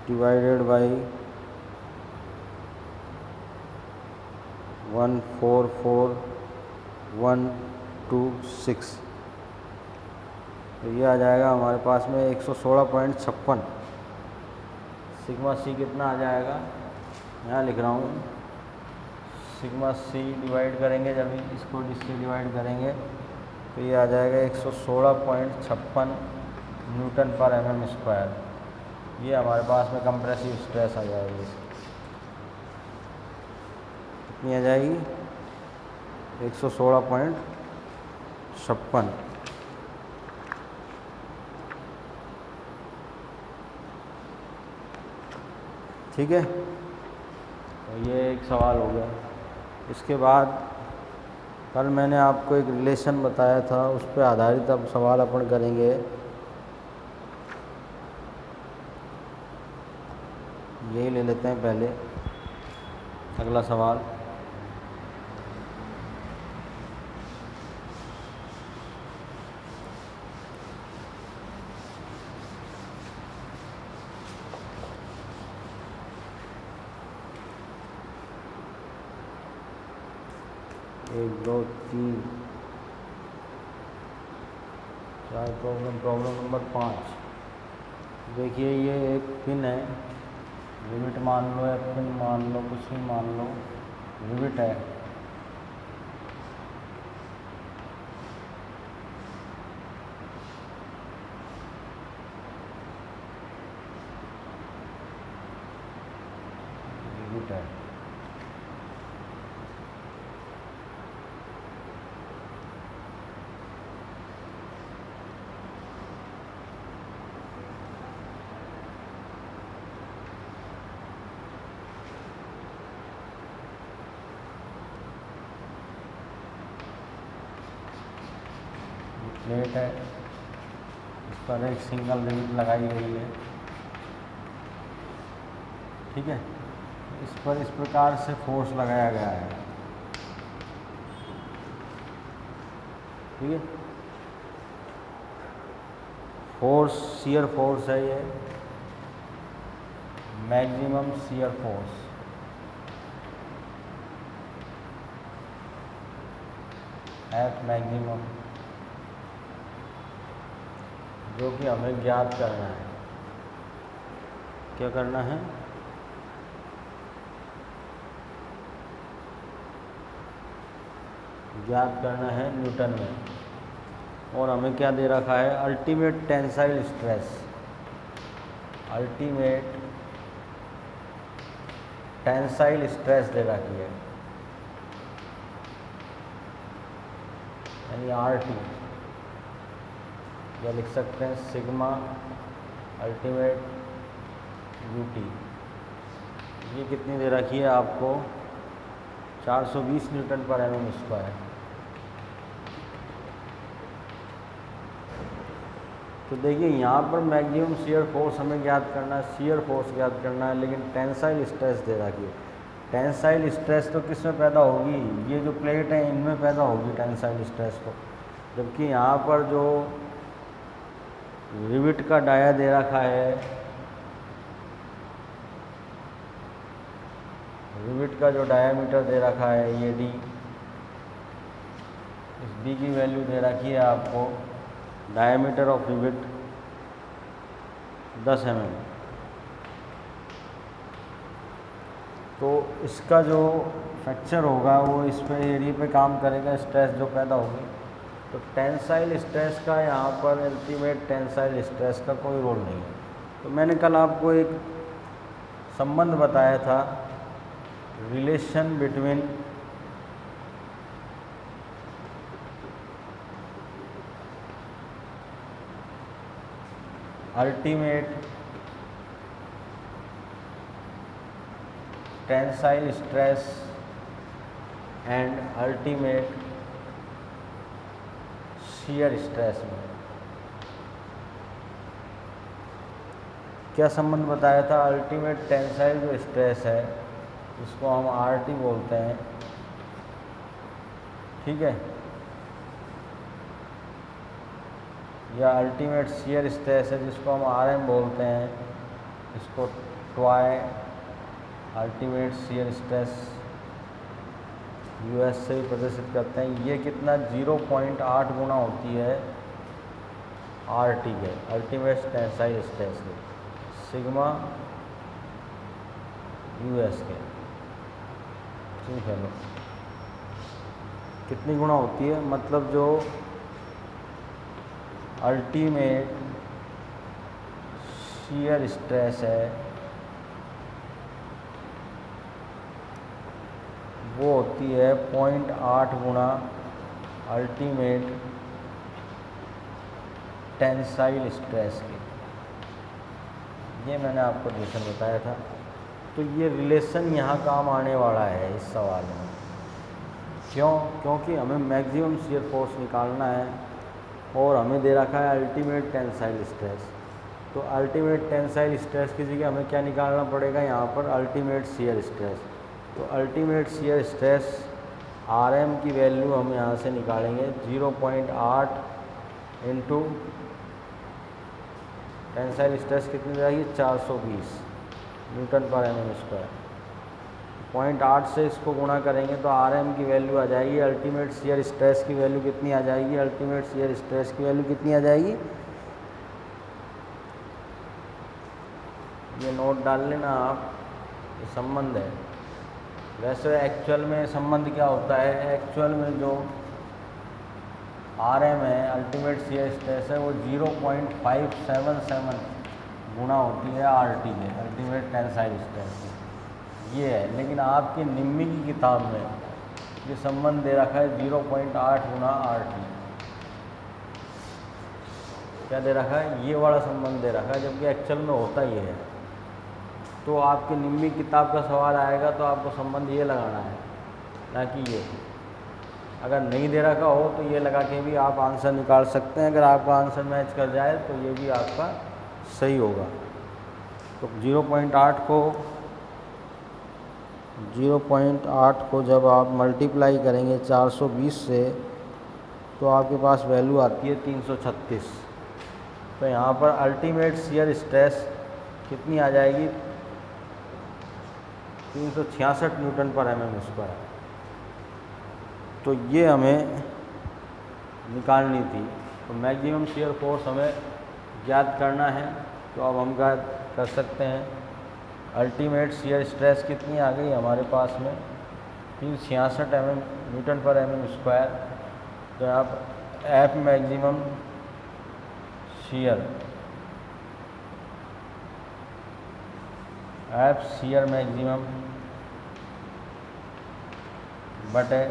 डिवाइडेड बाई 144,126। तो ये आ जाएगा हमारे पास में 116.56। सिग्मा सी कितना आ जाएगा, यहाँ लिख रहा हूँ, सिग्मा सी डिवाइड करेंगे जब इसको इससे डिवाइड करेंगे तो ये आ जाएगा 116.56 न्यूटन पर mm²। ये हमारे पास में कंप्रेसिव स्ट्रेस आ जाएगी। कितनी आ जाएगी, 116.56। ठीक है, तो ये एक सवाल हो गया। इसके बाद कल मैंने आपको एक रिलेशन बताया था, उस पर आधारित अब सवाल अपन करेंगे। यही ले लेते हैं पहले अगला सवाल। एक दो तीन चार प्रॉब्लम नंबर 5। देखिए ये एक पिन है, रिविट मान लो या पिन मान लो, कुछ भी मान लो, रिविट है। रिविट है, प्लेट है, इस पर एक सिंगल रिविट लगाई गई है। ठीक है, इस पर इस प्रकार से फोर्स लगाया गया है। ठीक है, फोर्स शियर फोर्स है ये, maximum shear force. F maximum, जो कि हमें ज्ञात करना है। क्या करना है, ज्ञात करना है न्यूटन में। और हमें क्या दे रखा है, ultimate tensile stress. Ultimate tensile stress दे रखी है, यानी RT, या लिख सकते हैं सिग्मा अल्टीमेट UT। ये कितनी दे रखी है आपको, 420 न्यूटन पर mm²। तो देखिए यहाँ पर मैक्सिमम शियर फोर्स हमें ज्ञात करना है, शियर फोर्स ज्ञात करना है, लेकिन टेंसाइल स्ट्रेस दे रखी है। टेंसाइल स्ट्रेस तो किस में पैदा होगी, ये जो प्लेट है इनमें पैदा होगी टेंसाइल स्ट्रेस तो, जबकि यहाँ पर जो रिविट का डाया दे रखा है, रिविट का जो डायामीटर दे रखा है ये D, इस D की वैल्यू दे रखी है आपको, डायामीटर ऑफ रिविट 10 mm। तो इसका जो फ्रैक्चर होगा वो इस पे एरिया पे काम करेगा, स्ट्रेस जो पैदा होगी। तो टेंसाइल स्ट्रेस का यहाँ पर अल्टीमेट टेंसाइल स्ट्रेस का कोई रोल नहीं है। तो मैंने कल आपको एक संबंध बताया था, relation between ultimate tensile stress and ultimate shear stress में। क्या संबंध बताया था? अल्टीमेट टेंसाइल जो स्ट्रेस है इसको हम RT बोलते हैं, ठीक है, या अल्टीमेट शियर स्ट्रेस है जिसको हम RM बोलते हैं, इसको ट्वाई अल्टीमेट शियर स्ट्रेस US से भी प्रदर्शित करते हैं। ये कितना 0.8 गुना होती है RT के, अल्टीमेट टेंसाइल स्ट्रेस के, सिग्मा US के, ठीक है। लो कितनी गुना होती है, मतलब जो अल्टीमेट शियर स्ट्रेस है वो होती है 0.8 गुना अल्टीमेट टेंसाइल स्ट्रेस की। ये मैंने आपको रिलेशन बताया था। तो ये रिलेशन यहाँ काम आने वाला है इस सवाल में। क्यों? क्योंकि हमें मैक्सिमम शियर फोर्स निकालना है और हमें दे रखा है अल्टीमेट टेंसाइल स्ट्रेस। तो अल्टीमेट टेंसाइल स्ट्रेस की जगह हमें क्या निकालना पड़ेगा यहाँ पर? Ultimate shear stress. तो अल्टीमेट शियर स्ट्रेस RM की वैल्यू हम यहाँ से निकालेंगे 0.8 इंटू टेंसाइल स्ट्रेस कितनी जाएगी? 420 न्यूटन पर mm स्क्वायर। 0.8 से इसको गुणा करेंगे तो RM की वैल्यू आ जाएगी, अल्टीमेट शियर स्ट्रेस की वैल्यू कितनी आ जाएगी? अल्टीमेट शियर स्ट्रेस की वैल्यू कितनी आ जाएगी? ये नोट डाल लेना आप, ये संबंध है। वैसे एक्चुअल में संबंध क्या होता है? एक्चुअल में जो RM है अल्टीमेट शियर स्ट्रेस है वो 0.577 गुना होती है RT के, अल्टीमेट टेंसाइल स्ट्रेस की। ये है, लेकिन आपकी निम्मी की किताब में ये संबंध दे रखा है 0.8 गुना RT। क्या दे रखा है? ये वाला संबंध दे रखा है, जबकि एक्चुअल में होता ये है। तो आपकी निम्मी किताब का सवाल आएगा तो आपको संबंध ये लगाना है, ना कि ये। अगर नहीं दे रखा हो तो ये लगा के भी आप आंसर निकाल सकते हैं। अगर आपका आंसर मैच कर जाए तो ये भी आपका सही होगा। तो 0.8 को जब आप मल्टीप्लाई करेंगे 420 से तो आपके पास वैल्यू आती है 336। तो यहाँ पर अल्टीमेट शियर स्ट्रेस कितनी आ जाएगी? 366 न्यूटन पर mm स्क्वायर। तो ये हमें निकालनी थी। तो मैक्सिमम शियर फोर्स हमें ज्ञात करना है। तो अब हम क्या कर सकते हैं? अल्टीमेट शियर स्ट्रेस कितनी आ गई हमारे पास में? 366 न्यूटन पर mm स्क्वायर। तो आप F maximum shear, F shear maximum बटे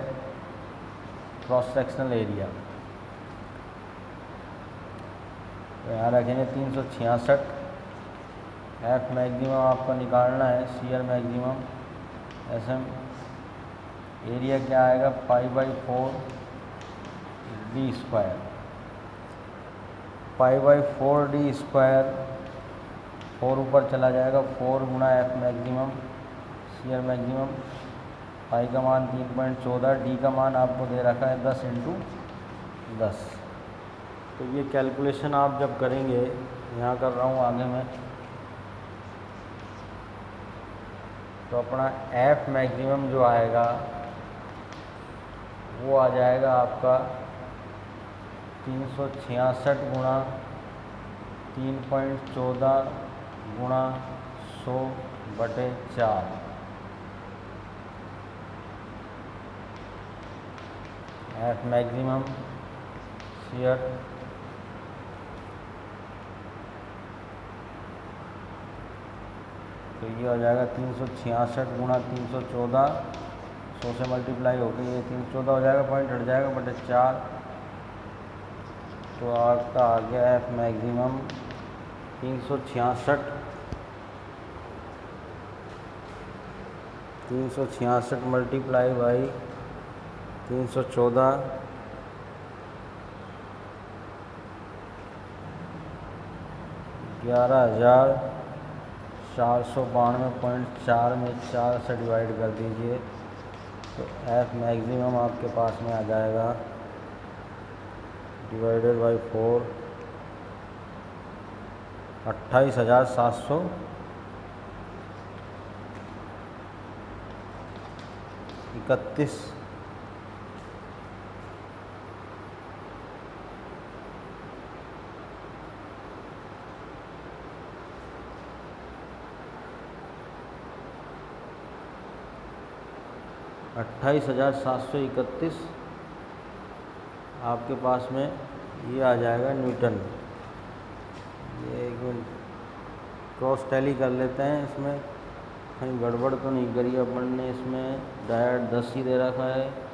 क्रॉस सेक्शनल एरिया, तो यहाँ रखेंगे 366। F मैक्सिमम आपको निकालना है, शियर मैक्सिमम SM, एरिया क्या आएगा? π/4 d स्क्वायर। π/4 d स्क्वायर, 4 ऊपर चला जाएगा, 4 गुना F मैक्सिमम शियर मैक्सिमम। पाई का मान 3.14, डी का मान आपको दे रखा है 10 इंटू 10। तो ये कैलकुलेशन आप जब करेंगे, यहाँ कर रहा हूँ आगे मैं, तो अपना F मैक्सिमम जो आएगा वो आ जाएगा आपका 366 गुणा 3.14 गुणा 100/4। F मैक्सिमम शियर तो ये हो जाएगा 366 गुणा 314, 100 से मल्टीप्लाई हो गई, ये 314 हो जाएगा, पॉइंट हट जाएगा बटे 4। तो आपका आ गया F मैक्सिमम 366 मल्टीप्लाई बाई 314, 11,000 492.4 में 4 से डिवाइड कर दीजिए तो F मैक्सिमम आपके पास में आ जाएगा डिवाइडेड बाई 4 28,731। 28,731 आपके पास में ये आ जाएगा न्यूटन। ये एक मिनट क्रॉस टैली कर लेते हैं, इसमें कहीं गड़बड़ तो नहीं करी अपन ने। इसमें डायरेक्ट 10 ही दे रखा है।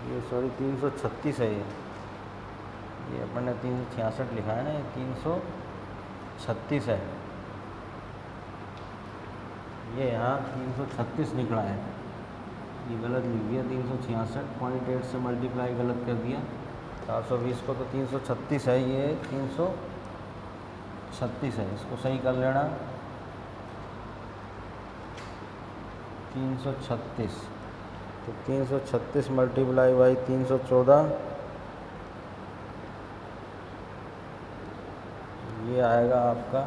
ये सॉरी 336 है। ये अपन ने 366 लिखा है ना, ये 336 है। ये यहाँ 336 निकला है, ये गलत लिख दिया। 366.8 से मल्टीप्लाई गलत कर दिया। 420 को तो 336 है, ये 336 है। इसको सही कर लेना। 336 तो 336 मल्टीप्लाई बाई 314, ये आएगा आपका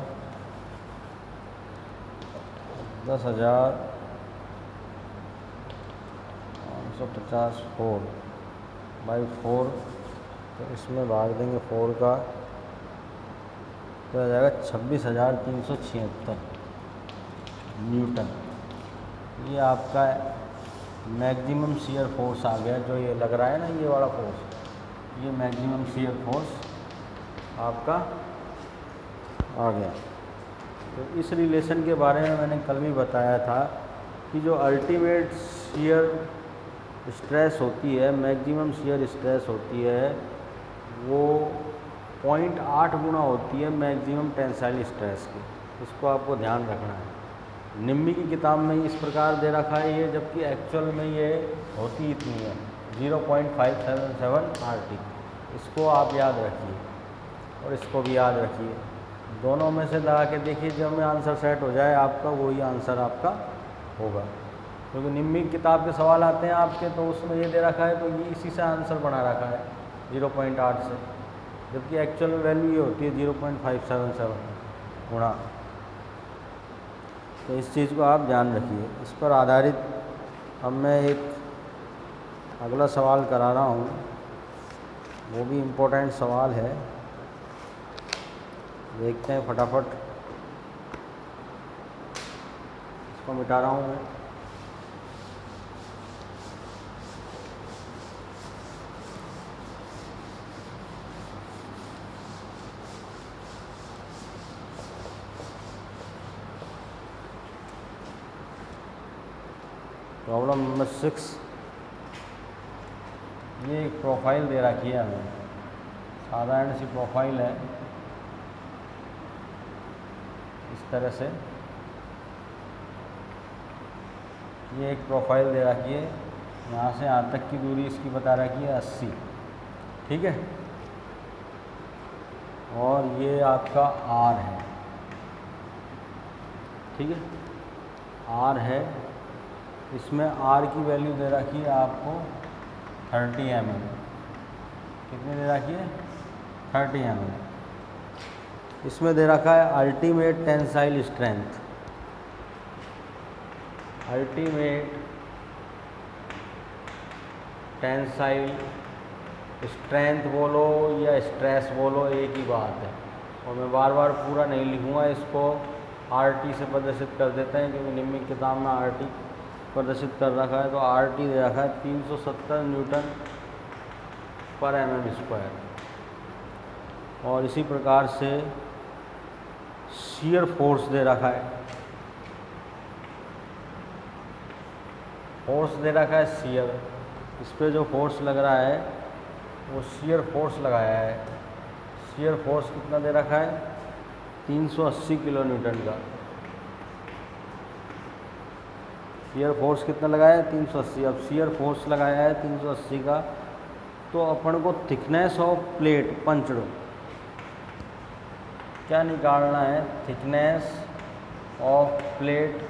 10,550 4 बाई 4। तो इसमें भाग देंगे 4 का तो आ जाएगा 26,376 न्यूटन। ये आपका मैक्सिमम शियर फोर्स आ गया। जो ये लग रहा है ना, ये वाला फोर्स, ये मैक्सिमम शियर फोर्स आपका आ गया। तो इस रिलेशन के बारे में मैंने कल भी बताया था कि जो अल्टीमेट शियर स्ट्रेस होती है, मैक्सिमम शियर स्ट्रेस होती है, वो 0.8 गुना होती है मैक्सिमम टेंसाइल स्ट्रेस की। इसको आपको ध्यान रखना है। निम्मी की किताब में इस प्रकार दे रखा है ये, जबकि एक्चुअल में ये होती इतनी है 0.577 RT। इसको आप याद रखिए और इसको भी याद रखिए। दोनों में से लगा के देखिए, जब में आंसर सेट हो जाए आपका, वही आंसर आपका होगा। क्योंकि निम्मी की किताब के सवाल आते हैं आपके, तो उसमें ये दे रखा है, तो ये इसी से आंसर बना रखा है 0.8 से, जबकि एक्चुअल वैल्यू ये होती है 0.577 गुणा। तो इस चीज़ को आप ध्यान रखिए। इस पर आधारित अब मैं एक अगला सवाल करा रहा हूँ, वो भी इम्पोर्टेंट सवाल है। देखते हैं फटाफट। इसको मिटा रहा हूँ मैं। Problem number 6। ये एक प्रोफाइल दे रखी है हमें, साधारण सी प्रोफाइल है इस तरह से। ये एक प्रोफाइल दे रखी है, यहाँ से यहाँ तक की दूरी इसकी बता रखी है 80, ठीक है। और ये आपका R है, ठीक है, R है। इसमें R की वैल्यू दे रखी है आपको 30 mm। कितनी दे रखी है? 30 mm। इसमें दे रखा है ultimate tensile strength. Ultimate tensile strength बोलो या स्ट्रेस बोलो, एक ही बात है। और मैं बार बार पूरा नहीं लिखूँगा, इसको RT से प्रदर्शित कर देते हैं, क्योंकि निम्मी किताब में RT प्रदर्शित कर रखा है। तो RT दे रखा है 370 न्यूटन पर mm²। और इसी प्रकार से शियर फोर्स दे रखा है, फोर्स दे रखा है शियर। इस पे जो फोर्स लग रहा है वो शियर फोर्स लगाया है। शियर फोर्स कितना दे रखा है? 380 किलो न्यूटन का। शियर फोर्स कितना लगाया है 380। अब शियर फोर्स लगाया है 380 का, तो अपन को थिकनेस ऑफ प्लेट पंचड क्या निकालना है, थिकनेस ऑफ प्लेट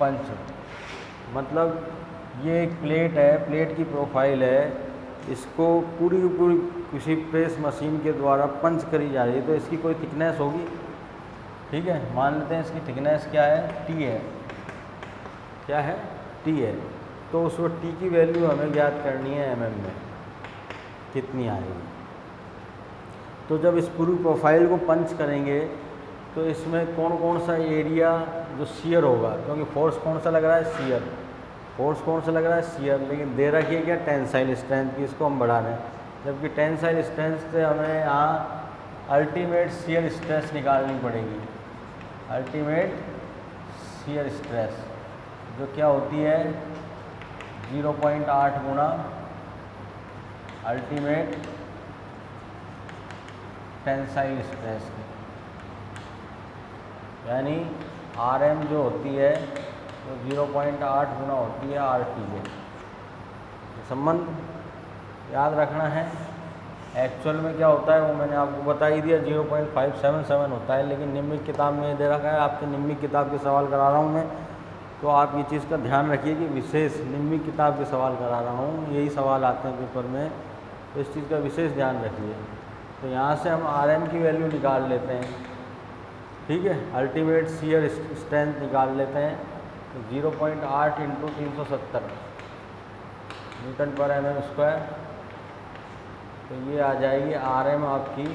पंचड। मतलब ये एक प्लेट है, प्लेट की प्रोफाइल है, इसको पूरी की पूरी किसी प्रेस मशीन के द्वारा पंच करी जा रही है, तो इसकी कोई थिकनेस होगी। ठीक है, मान लेते हैं इसकी थिकनेस क्या है, टी है। क्या है, टी है। तो उस वक्त टी की वैल्यू हमें ज्ञात करनी है एमएम में, कितनी आएगी। तो जब इस पूरी प्रोफाइल को पंच करेंगे तो इसमें कौन कौन सा एरिया जो शियर होगा, क्योंकि फोर्स कौन सा लग रहा है, शियर। फोर्स कौन सा लग रहा है, शियर। लेकिन दे रखी है क्या, टेंसाइल स्ट्रेंथ की, इसको हम बढ़ा रहे हैं। जबकि टेंसाइल स्ट्रेंथ से हमें यहाँ अल्टीमेट शियर स्ट्रेस निकालनी पड़ेगी। अल्टीमेट शियर स्ट्रेस जो क्या होती है 0.8 गुना अल्टीमेट टेंसाइल स्ट्रेस की, यानी RM जो होती है तो 0.8 गुना होती है RT के। संबंध याद रखना है। एक्चुअल में क्या होता है वो मैंने आपको बता ही दिया, 0.577 होता है, लेकिन निम्नलिखित किताब में दे रखा है। आपके निम्नलिखित किताब के सवाल करा रहा हूँ मैं, तो आप ये चीज़ का ध्यान रखिए कि विशेष निम्नलिखित किताब के सवाल करा रहा हूँ, यही सवाल आते हैं पेपर में, तो इस चीज़ का विशेष ध्यान रखिए। तो यहाँ से हम RM की वैल्यू निकाल लेते हैं। ठीक है, अल्टीमेट शियर स्ट्रेंथ निकाल लेते हैं। तो 0.8 × 370 न्यूटन पर mm स्क्वायर, तो ये आ जाएगी RM आपकी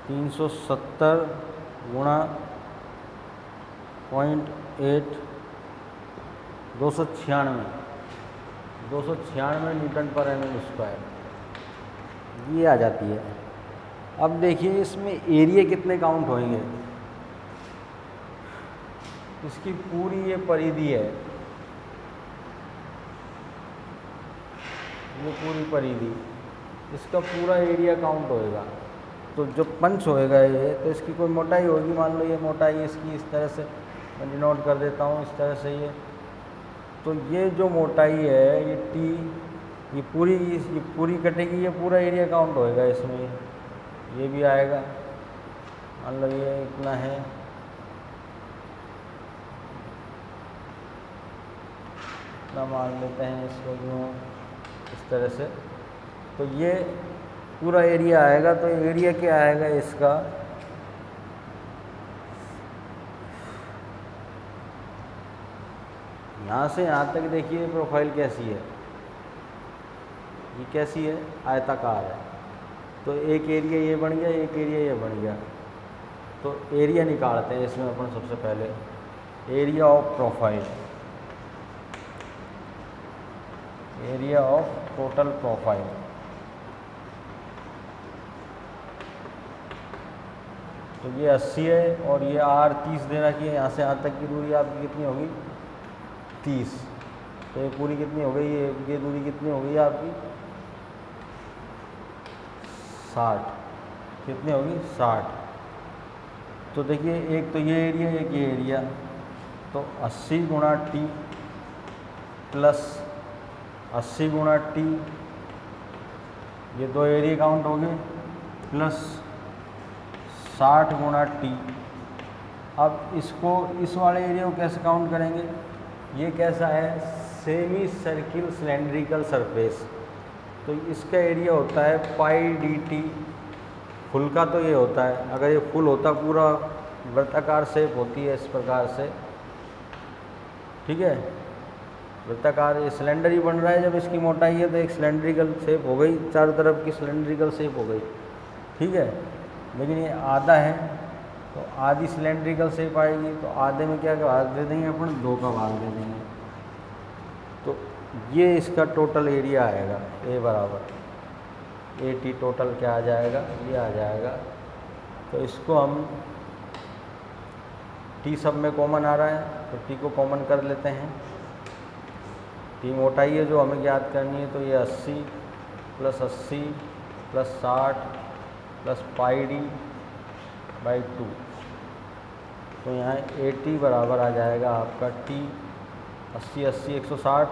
370 गुणा 0.8 296 न्यूटन पर mm स्क्वायर, ये आ जाती है। अब देखिए इसमें एरिया कितने काउंट होंगे। इसकी पूरी ये परिधि है, ये पूरी परिधि, इसका पूरा एरिया काउंट होएगा। तो जो पंच होएगा ये, तो इसकी कोई मोटाई होगी, मान लो ये मोटाई इसकी इस तरह से मैं डिनोट कर देता हूँ, इस तरह से ये। तो ये जो मोटाई है ये टी, ये पूरी कटेगी, ये पूरा एरिया काउंट होएगा इसमें, ये भी आएगा। मान लो ये इतना है, इतना मान लेते हैं इसको यूँ इस तरह से। तो ये पूरा एरिया आएगा। तो एरिया क्या आएगा इसका, यहाँ से यहाँ तक देखिए प्रोफाइल कैसी है, ये कैसी है, आयताकार है। तो एक एरिया ये बन गया, एक एरिया ये बन गया। तो एरिया निकालते हैं इसमें अपन सबसे पहले, area of profile, area of total profile. तो ये 80 है और ये R 30 दे रखी है। यहाँ से यहाँ तक की दूरी आपकी कितनी होगी, 30। तो ये पूरी कितनी हो गई, ये दूरी कितनी हो गई आपकी 60। कितनी होगी 60। तो देखिए एक तो ये एरिया, एक ये एरिया, तो 80 गुणा T प्लस 80 गुणा T, ये दो एरिया काउंट हो गए, प्लस 60 गुणा T। अब इसको, इस वाले एरिया को कैसे काउंट करेंगे, ये कैसा है, सेमी सर्किल सिलेंड्रिकल सरफेस। तो इसका एरिया होता है पाई dt। फुल का तो ये होता है, अगर ये फुल होता पूरा वृत्ताकार शेप होती है इस प्रकार से, ठीक है, वृत्ताकार, ये सिलेंडर ही बन रहा है। जब इसकी मोटाई है तो एक सिलेंड्रिकल शेप हो गई, चारों तरफ की सिलेंड्रिकल शेप हो गई, ठीक है। लेकिन ये आधा है तो आधी सिलेंड्रिकल शेप आएगी, तो आधे में क्या भाग दे देंगे अपन, 2 का भाग दे देंगे। तो ये इसका टोटल एरिया आएगा, ए बराबर AT टोटल क्या आ जाएगा, ये आ जाएगा। तो इसको हम T सब में कॉमन आ रहा है, तो T को कॉमन कर लेते हैं। T मोटाई है जो हमें ज्ञात करनी है, तो ये 80 plus 60 plus 60 plus pi D by 2। तो यहाँ 80 बराबर आ जाएगा आपका टी 80 80 160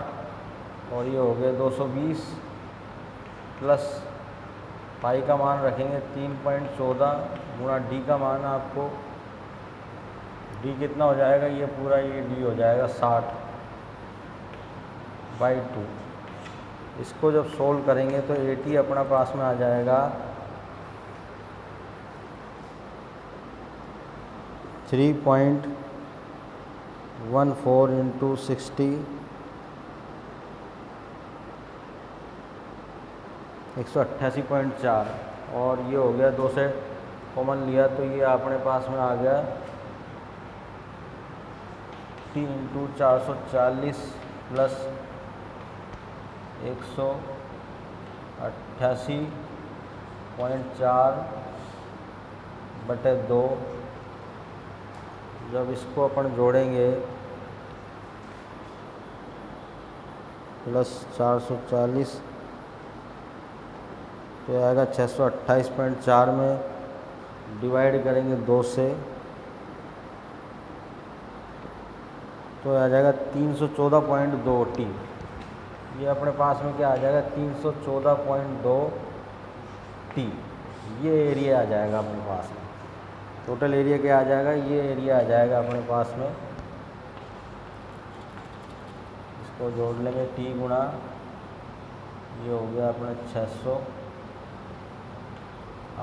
और ये हो गया 220 प्लस पाई का मान रखेंगे 3.14 गुणा डी का मान आपको डी कितना हो जाएगा, ये पूरा ये डी हो जाएगा 60 बाई 2। इसको जब सोल्व करेंगे तो 80 अपना पास में आ जाएगा 3.14 इंटू 60 188.4 और ये हो गया 2 से कॉमन लिया तो ये अपने पास में आ गया टी इंटू 440 प्लस 188.4 बटे 2। जब इसको अपन जोड़ेंगे प्लस 440 तो आएगा 628.4 में डिवाइड करेंगे 2 से तो आ जाएगा 314.2 टी। ये अपने पास में क्या आ जाएगा 314.2 टी। ये एरिया आ जाएगा अपने पास में। टोटल एरिया क्या आ जाएगा, ये एरिया आ जाएगा अपने पास में। इसको जोड़ लेंगे टी गुणा ये हो गया अपने 600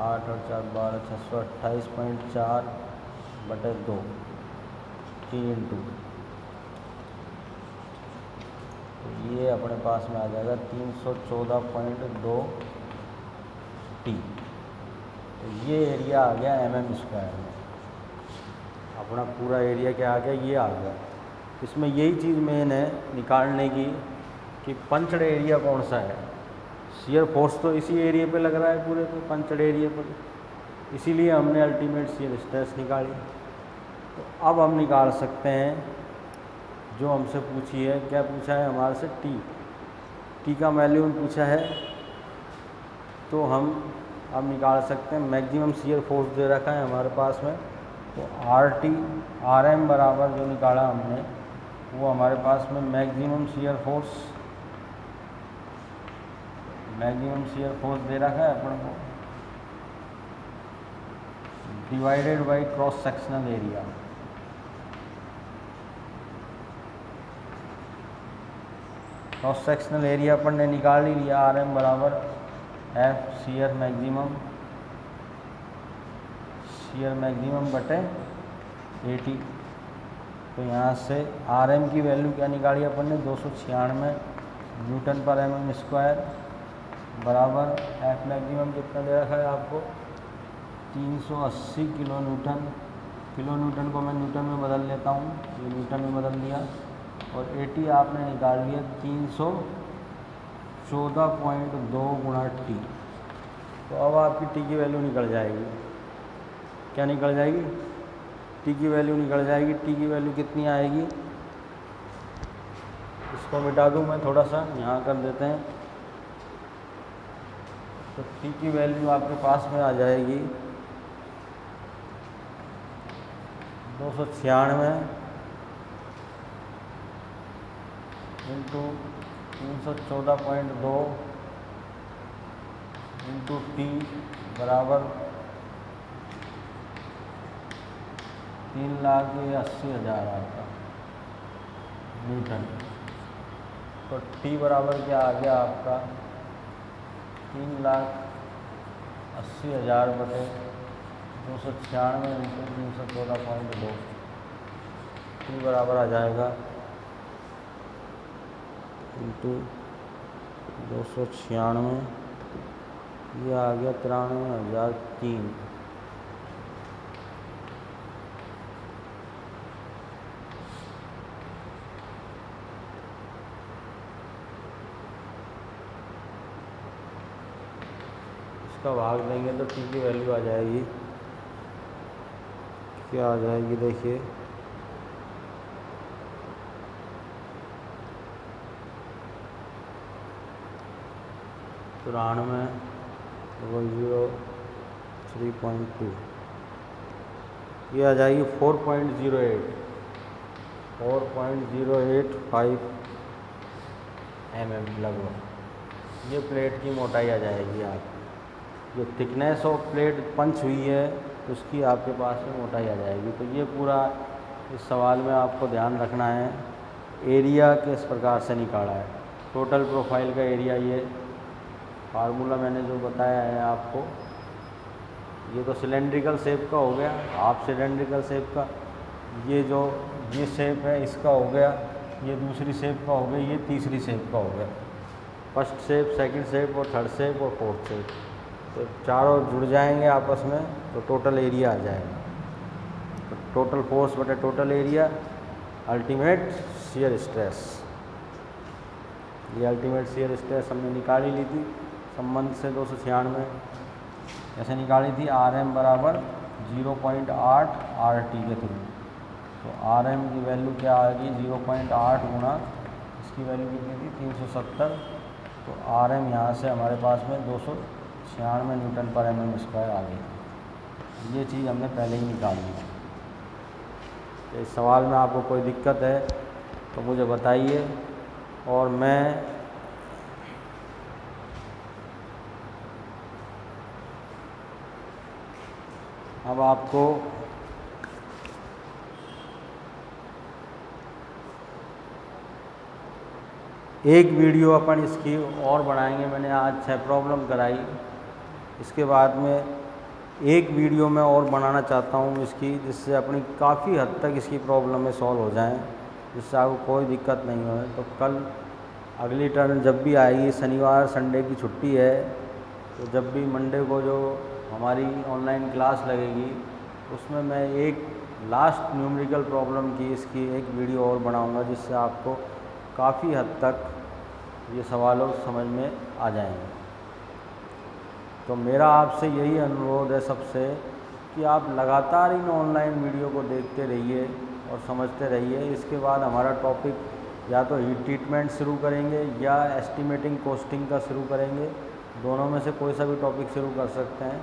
8 और 4 12 628.4 बटे 2 टी इंटू तो ये अपने पास में आ जाएगा 314.2 टी। तो ये एरिया आ गया mm² में। अपना पूरा एरिया क्या आ गया, ये आ गया। इसमें यही चीज़ मेन है निकालने की कि पंचड एरिया कौन सा है। शियर फोर्स तो इसी एरिया पे लग रहा है पूरे पे, पंचड एरिया पर, इसीलिए हमने अल्टीमेट शियर स्ट्रेस निकाली। तो अब हम निकाल सकते हैं जो हमसे पूछी है, क्या पूछा है हमारे से टी का वैल्यू पूछा है। तो हम अब निकाल सकते हैं मैक्सिमम शियर फोर्स दे रखा है हमारे पास में। तो RM बराबर जो निकाला हमने वो हमारे पास में मैक्सिमम शियर फोर्स दे रखा है अपन को divided by cross sectional area. Cross sectional area अपन ने निकाल ही लिया। RM बराबर F शियर मैक्सिमम बटे 80। तो यहाँ से RM की वैल्यू क्या निकाली अपन ने 296 न्यूटन पर mm² बराबर F मैक्सिमम कितना दे रखा है आपको 380 किलो न्यूटन। किलो न्यूटन को मैं न्यूटन में बदल लेता हूँ, ये न्यूटन में बदल दिया। और 80 आपने निकाल लिया 314.2 गुणा टी। तो अब आपकी टी की वैल्यू निकल जाएगी। क्या निकल जाएगी, टी की वैल्यू निकल जाएगी। टी की वैल्यू कितनी आएगी, इसको मिटा दूँ मैं, थोड़ा सा यहाँ कर देते हैं। तो टी की वैल्यू आपके पास में आ जाएगी 296 इंटू 314.2 इंटू टी बराबर 3,80,000 आपका न्यूटन। तो टी बराबर क्या आ गया आपका 3,80,000 बटे 296 इंटू 314.2। टी बराबर आ जाएगा इंटू 296, ये आ गया 93,003। इसका भाग देंगे तो टी की वैल्यू आ जाएगी, क्या आ जाएगी देखिए 93,003.2। ये आ जाएगी 4.85 लगभग। ये प्लेट की मोटाई आ जाएगी। आप जो थिकनेस ऑफ प्लेट पंच हुई है उसकी आपके पास में मोटाई आ जाएगी। तो ये पूरा इस सवाल में आपको ध्यान रखना है। एरिया किस प्रकार से निकाला है, टोटल प्रोफाइल का एरिया, ये फार्मूला मैंने जो बताया है आपको, ये तो सिलेंड्रिकल शेप का हो गया, हाफ सिलेंड्रिकल शेप का। ये जो ये शेप है इसका हो गया, ये दूसरी शेप का हो गया, ये तीसरी शेप का हो गया। फर्स्ट शेप, सेकंड शेप और थर्ड शेप और फोर्थ शेप, तो चारों जुड़ जाएंगे आपस में तो टोटल एरिया आ जाएगा। तो टोटल फोर्स बटे total area, ultimate shear stress. ये अल्टीमेट शियर स्ट्रेस हमने निकाल ही ली थी संबंध से 296 ऐसे निकाली थी। RM बराबर 0.8 RT के थ्रू। तो RM की वैल्यू क्या आ गई, 0.8 गुना इसकी वैल्यू कितनी थी 370। तो RM यहाँ से हमारे पास में 296 न्यूटन पर mm स्क्वायर आ गई। ये चीज़ हमने पहले ही निकाली थी। तो इस सवाल में आपको कोई दिक्कत है तो मुझे बताइए, और मैं अब आपको एक वीडियो अपन इसकी और बनाएंगे। मैंने आज 6 प्रॉब्लम कराई, इसके बाद में एक वीडियो मैं और बनाना चाहता हूँ इसकी, जिससे अपनी काफ़ी हद तक इसकी प्रॉब्लम में सॉल्व हो जाएं, जिससे आपको कोई दिक्कत नहीं हो। तो कल अगली टर्न जब भी आएगी, शनिवार संडे की छुट्टी है, तो जब भी मंडे को जो हमारी ऑनलाइन क्लास लगेगी उसमें मैं एक लास्ट न्यूमेरिकल प्रॉब्लम की इसकी एक वीडियो और बनाऊंगा, जिससे आपको काफ़ी हद तक ये सवालों समझ में आ जाएंगे। तो मेरा आपसे यही अनुरोध है सबसे कि आप लगातार इन ऑनलाइन वीडियो को देखते रहिए और समझते रहिए। इसके बाद हमारा टॉपिक या तो हीट ट्रीटमेंट शुरू करेंगे या एस्टिमेटिंग कॉस्टिंग का शुरू करेंगे। दोनों में से कोई सा भी टॉपिक शुरू कर सकते हैं।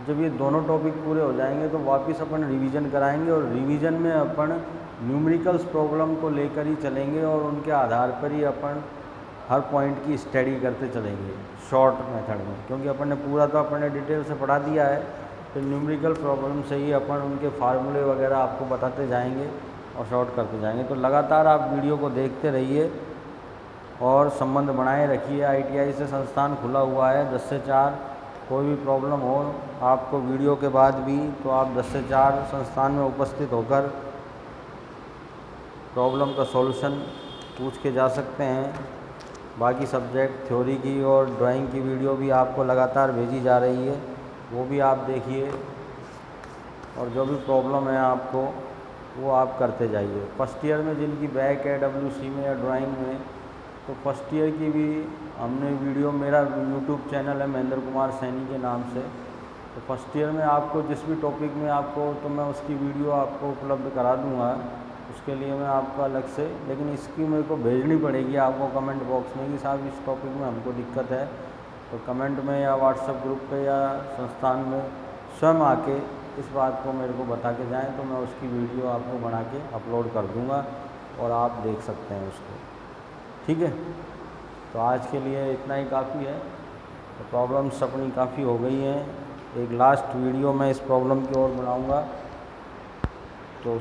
जब ये दोनों टॉपिक पूरे हो जाएंगे तो वापस अपन रिवीजन कराएंगे, और रिवीजन में अपन न्यूमेरिकल्स प्रॉब्लम को लेकर ही चलेंगे और उनके आधार पर ही अपन हर पॉइंट की स्टडी करते चलेंगे शॉर्ट मेथड में, क्योंकि अपन ने पूरा तो अपन ने डिटेल से पढ़ा दिया है। फिर न्यूमेरिकल प्रॉब्लम से ही अपन उनके फार्मूले वगैरह आपको बताते जाएंगे और शॉर्ट करते जाएंगे। तो लगातार आप वीडियो को देखते रहिए और संबंध बनाए रखिए। ITI से संस्थान खुला हुआ है 10 से 4। कोई भी प्रॉब्लम हो आपको वीडियो के बाद भी, तो आप 10 से 4 संस्थान में उपस्थित होकर प्रॉब्लम का सॉल्यूशन पूछ के जा सकते हैं। बाकी सब्जेक्ट थ्योरी की और ड्राइंग की वीडियो भी आपको लगातार भेजी जा रही है, वो भी आप देखिए, और जो भी प्रॉब्लम है आपको वो आप करते जाइए। फर्स्ट ईयर में जिनकी बैक है WC में या ड्राइंग में, तो फर्स्ट ईयर की भी हमने वीडियो, मेरा यूट्यूब चैनल है महेंद्र कुमार सैनी के नाम से। तो फर्स्ट ईयर में आपको जिस भी टॉपिक में आपको, तो मैं उसकी वीडियो आपको उपलब्ध करा दूँगा। उसके लिए मैं आपको अलग से, लेकिन इसकी मेरे को भेजनी पड़ेगी आपको कमेंट बॉक्स में कि साहब इस टॉपिक में हमको दिक्कत है, तो कमेंट में या व्हाट्सएप ग्रुप पे या संस्थान में स्वयं आके इस बात को मेरे को बता के जाएँ, तो मैं उसकी वीडियो आपको बना के अपलोड कर दूँगा और आप देख सकते हैं उसको। ठीक है, तो आज के लिए इतना ही काफ़ी है। तो प्रॉब्लम्स अपनी काफ़ी हो गई हैं। एक लास्ट वीडियो मैं इस प्रॉब्लम की ओर बनाऊँगा।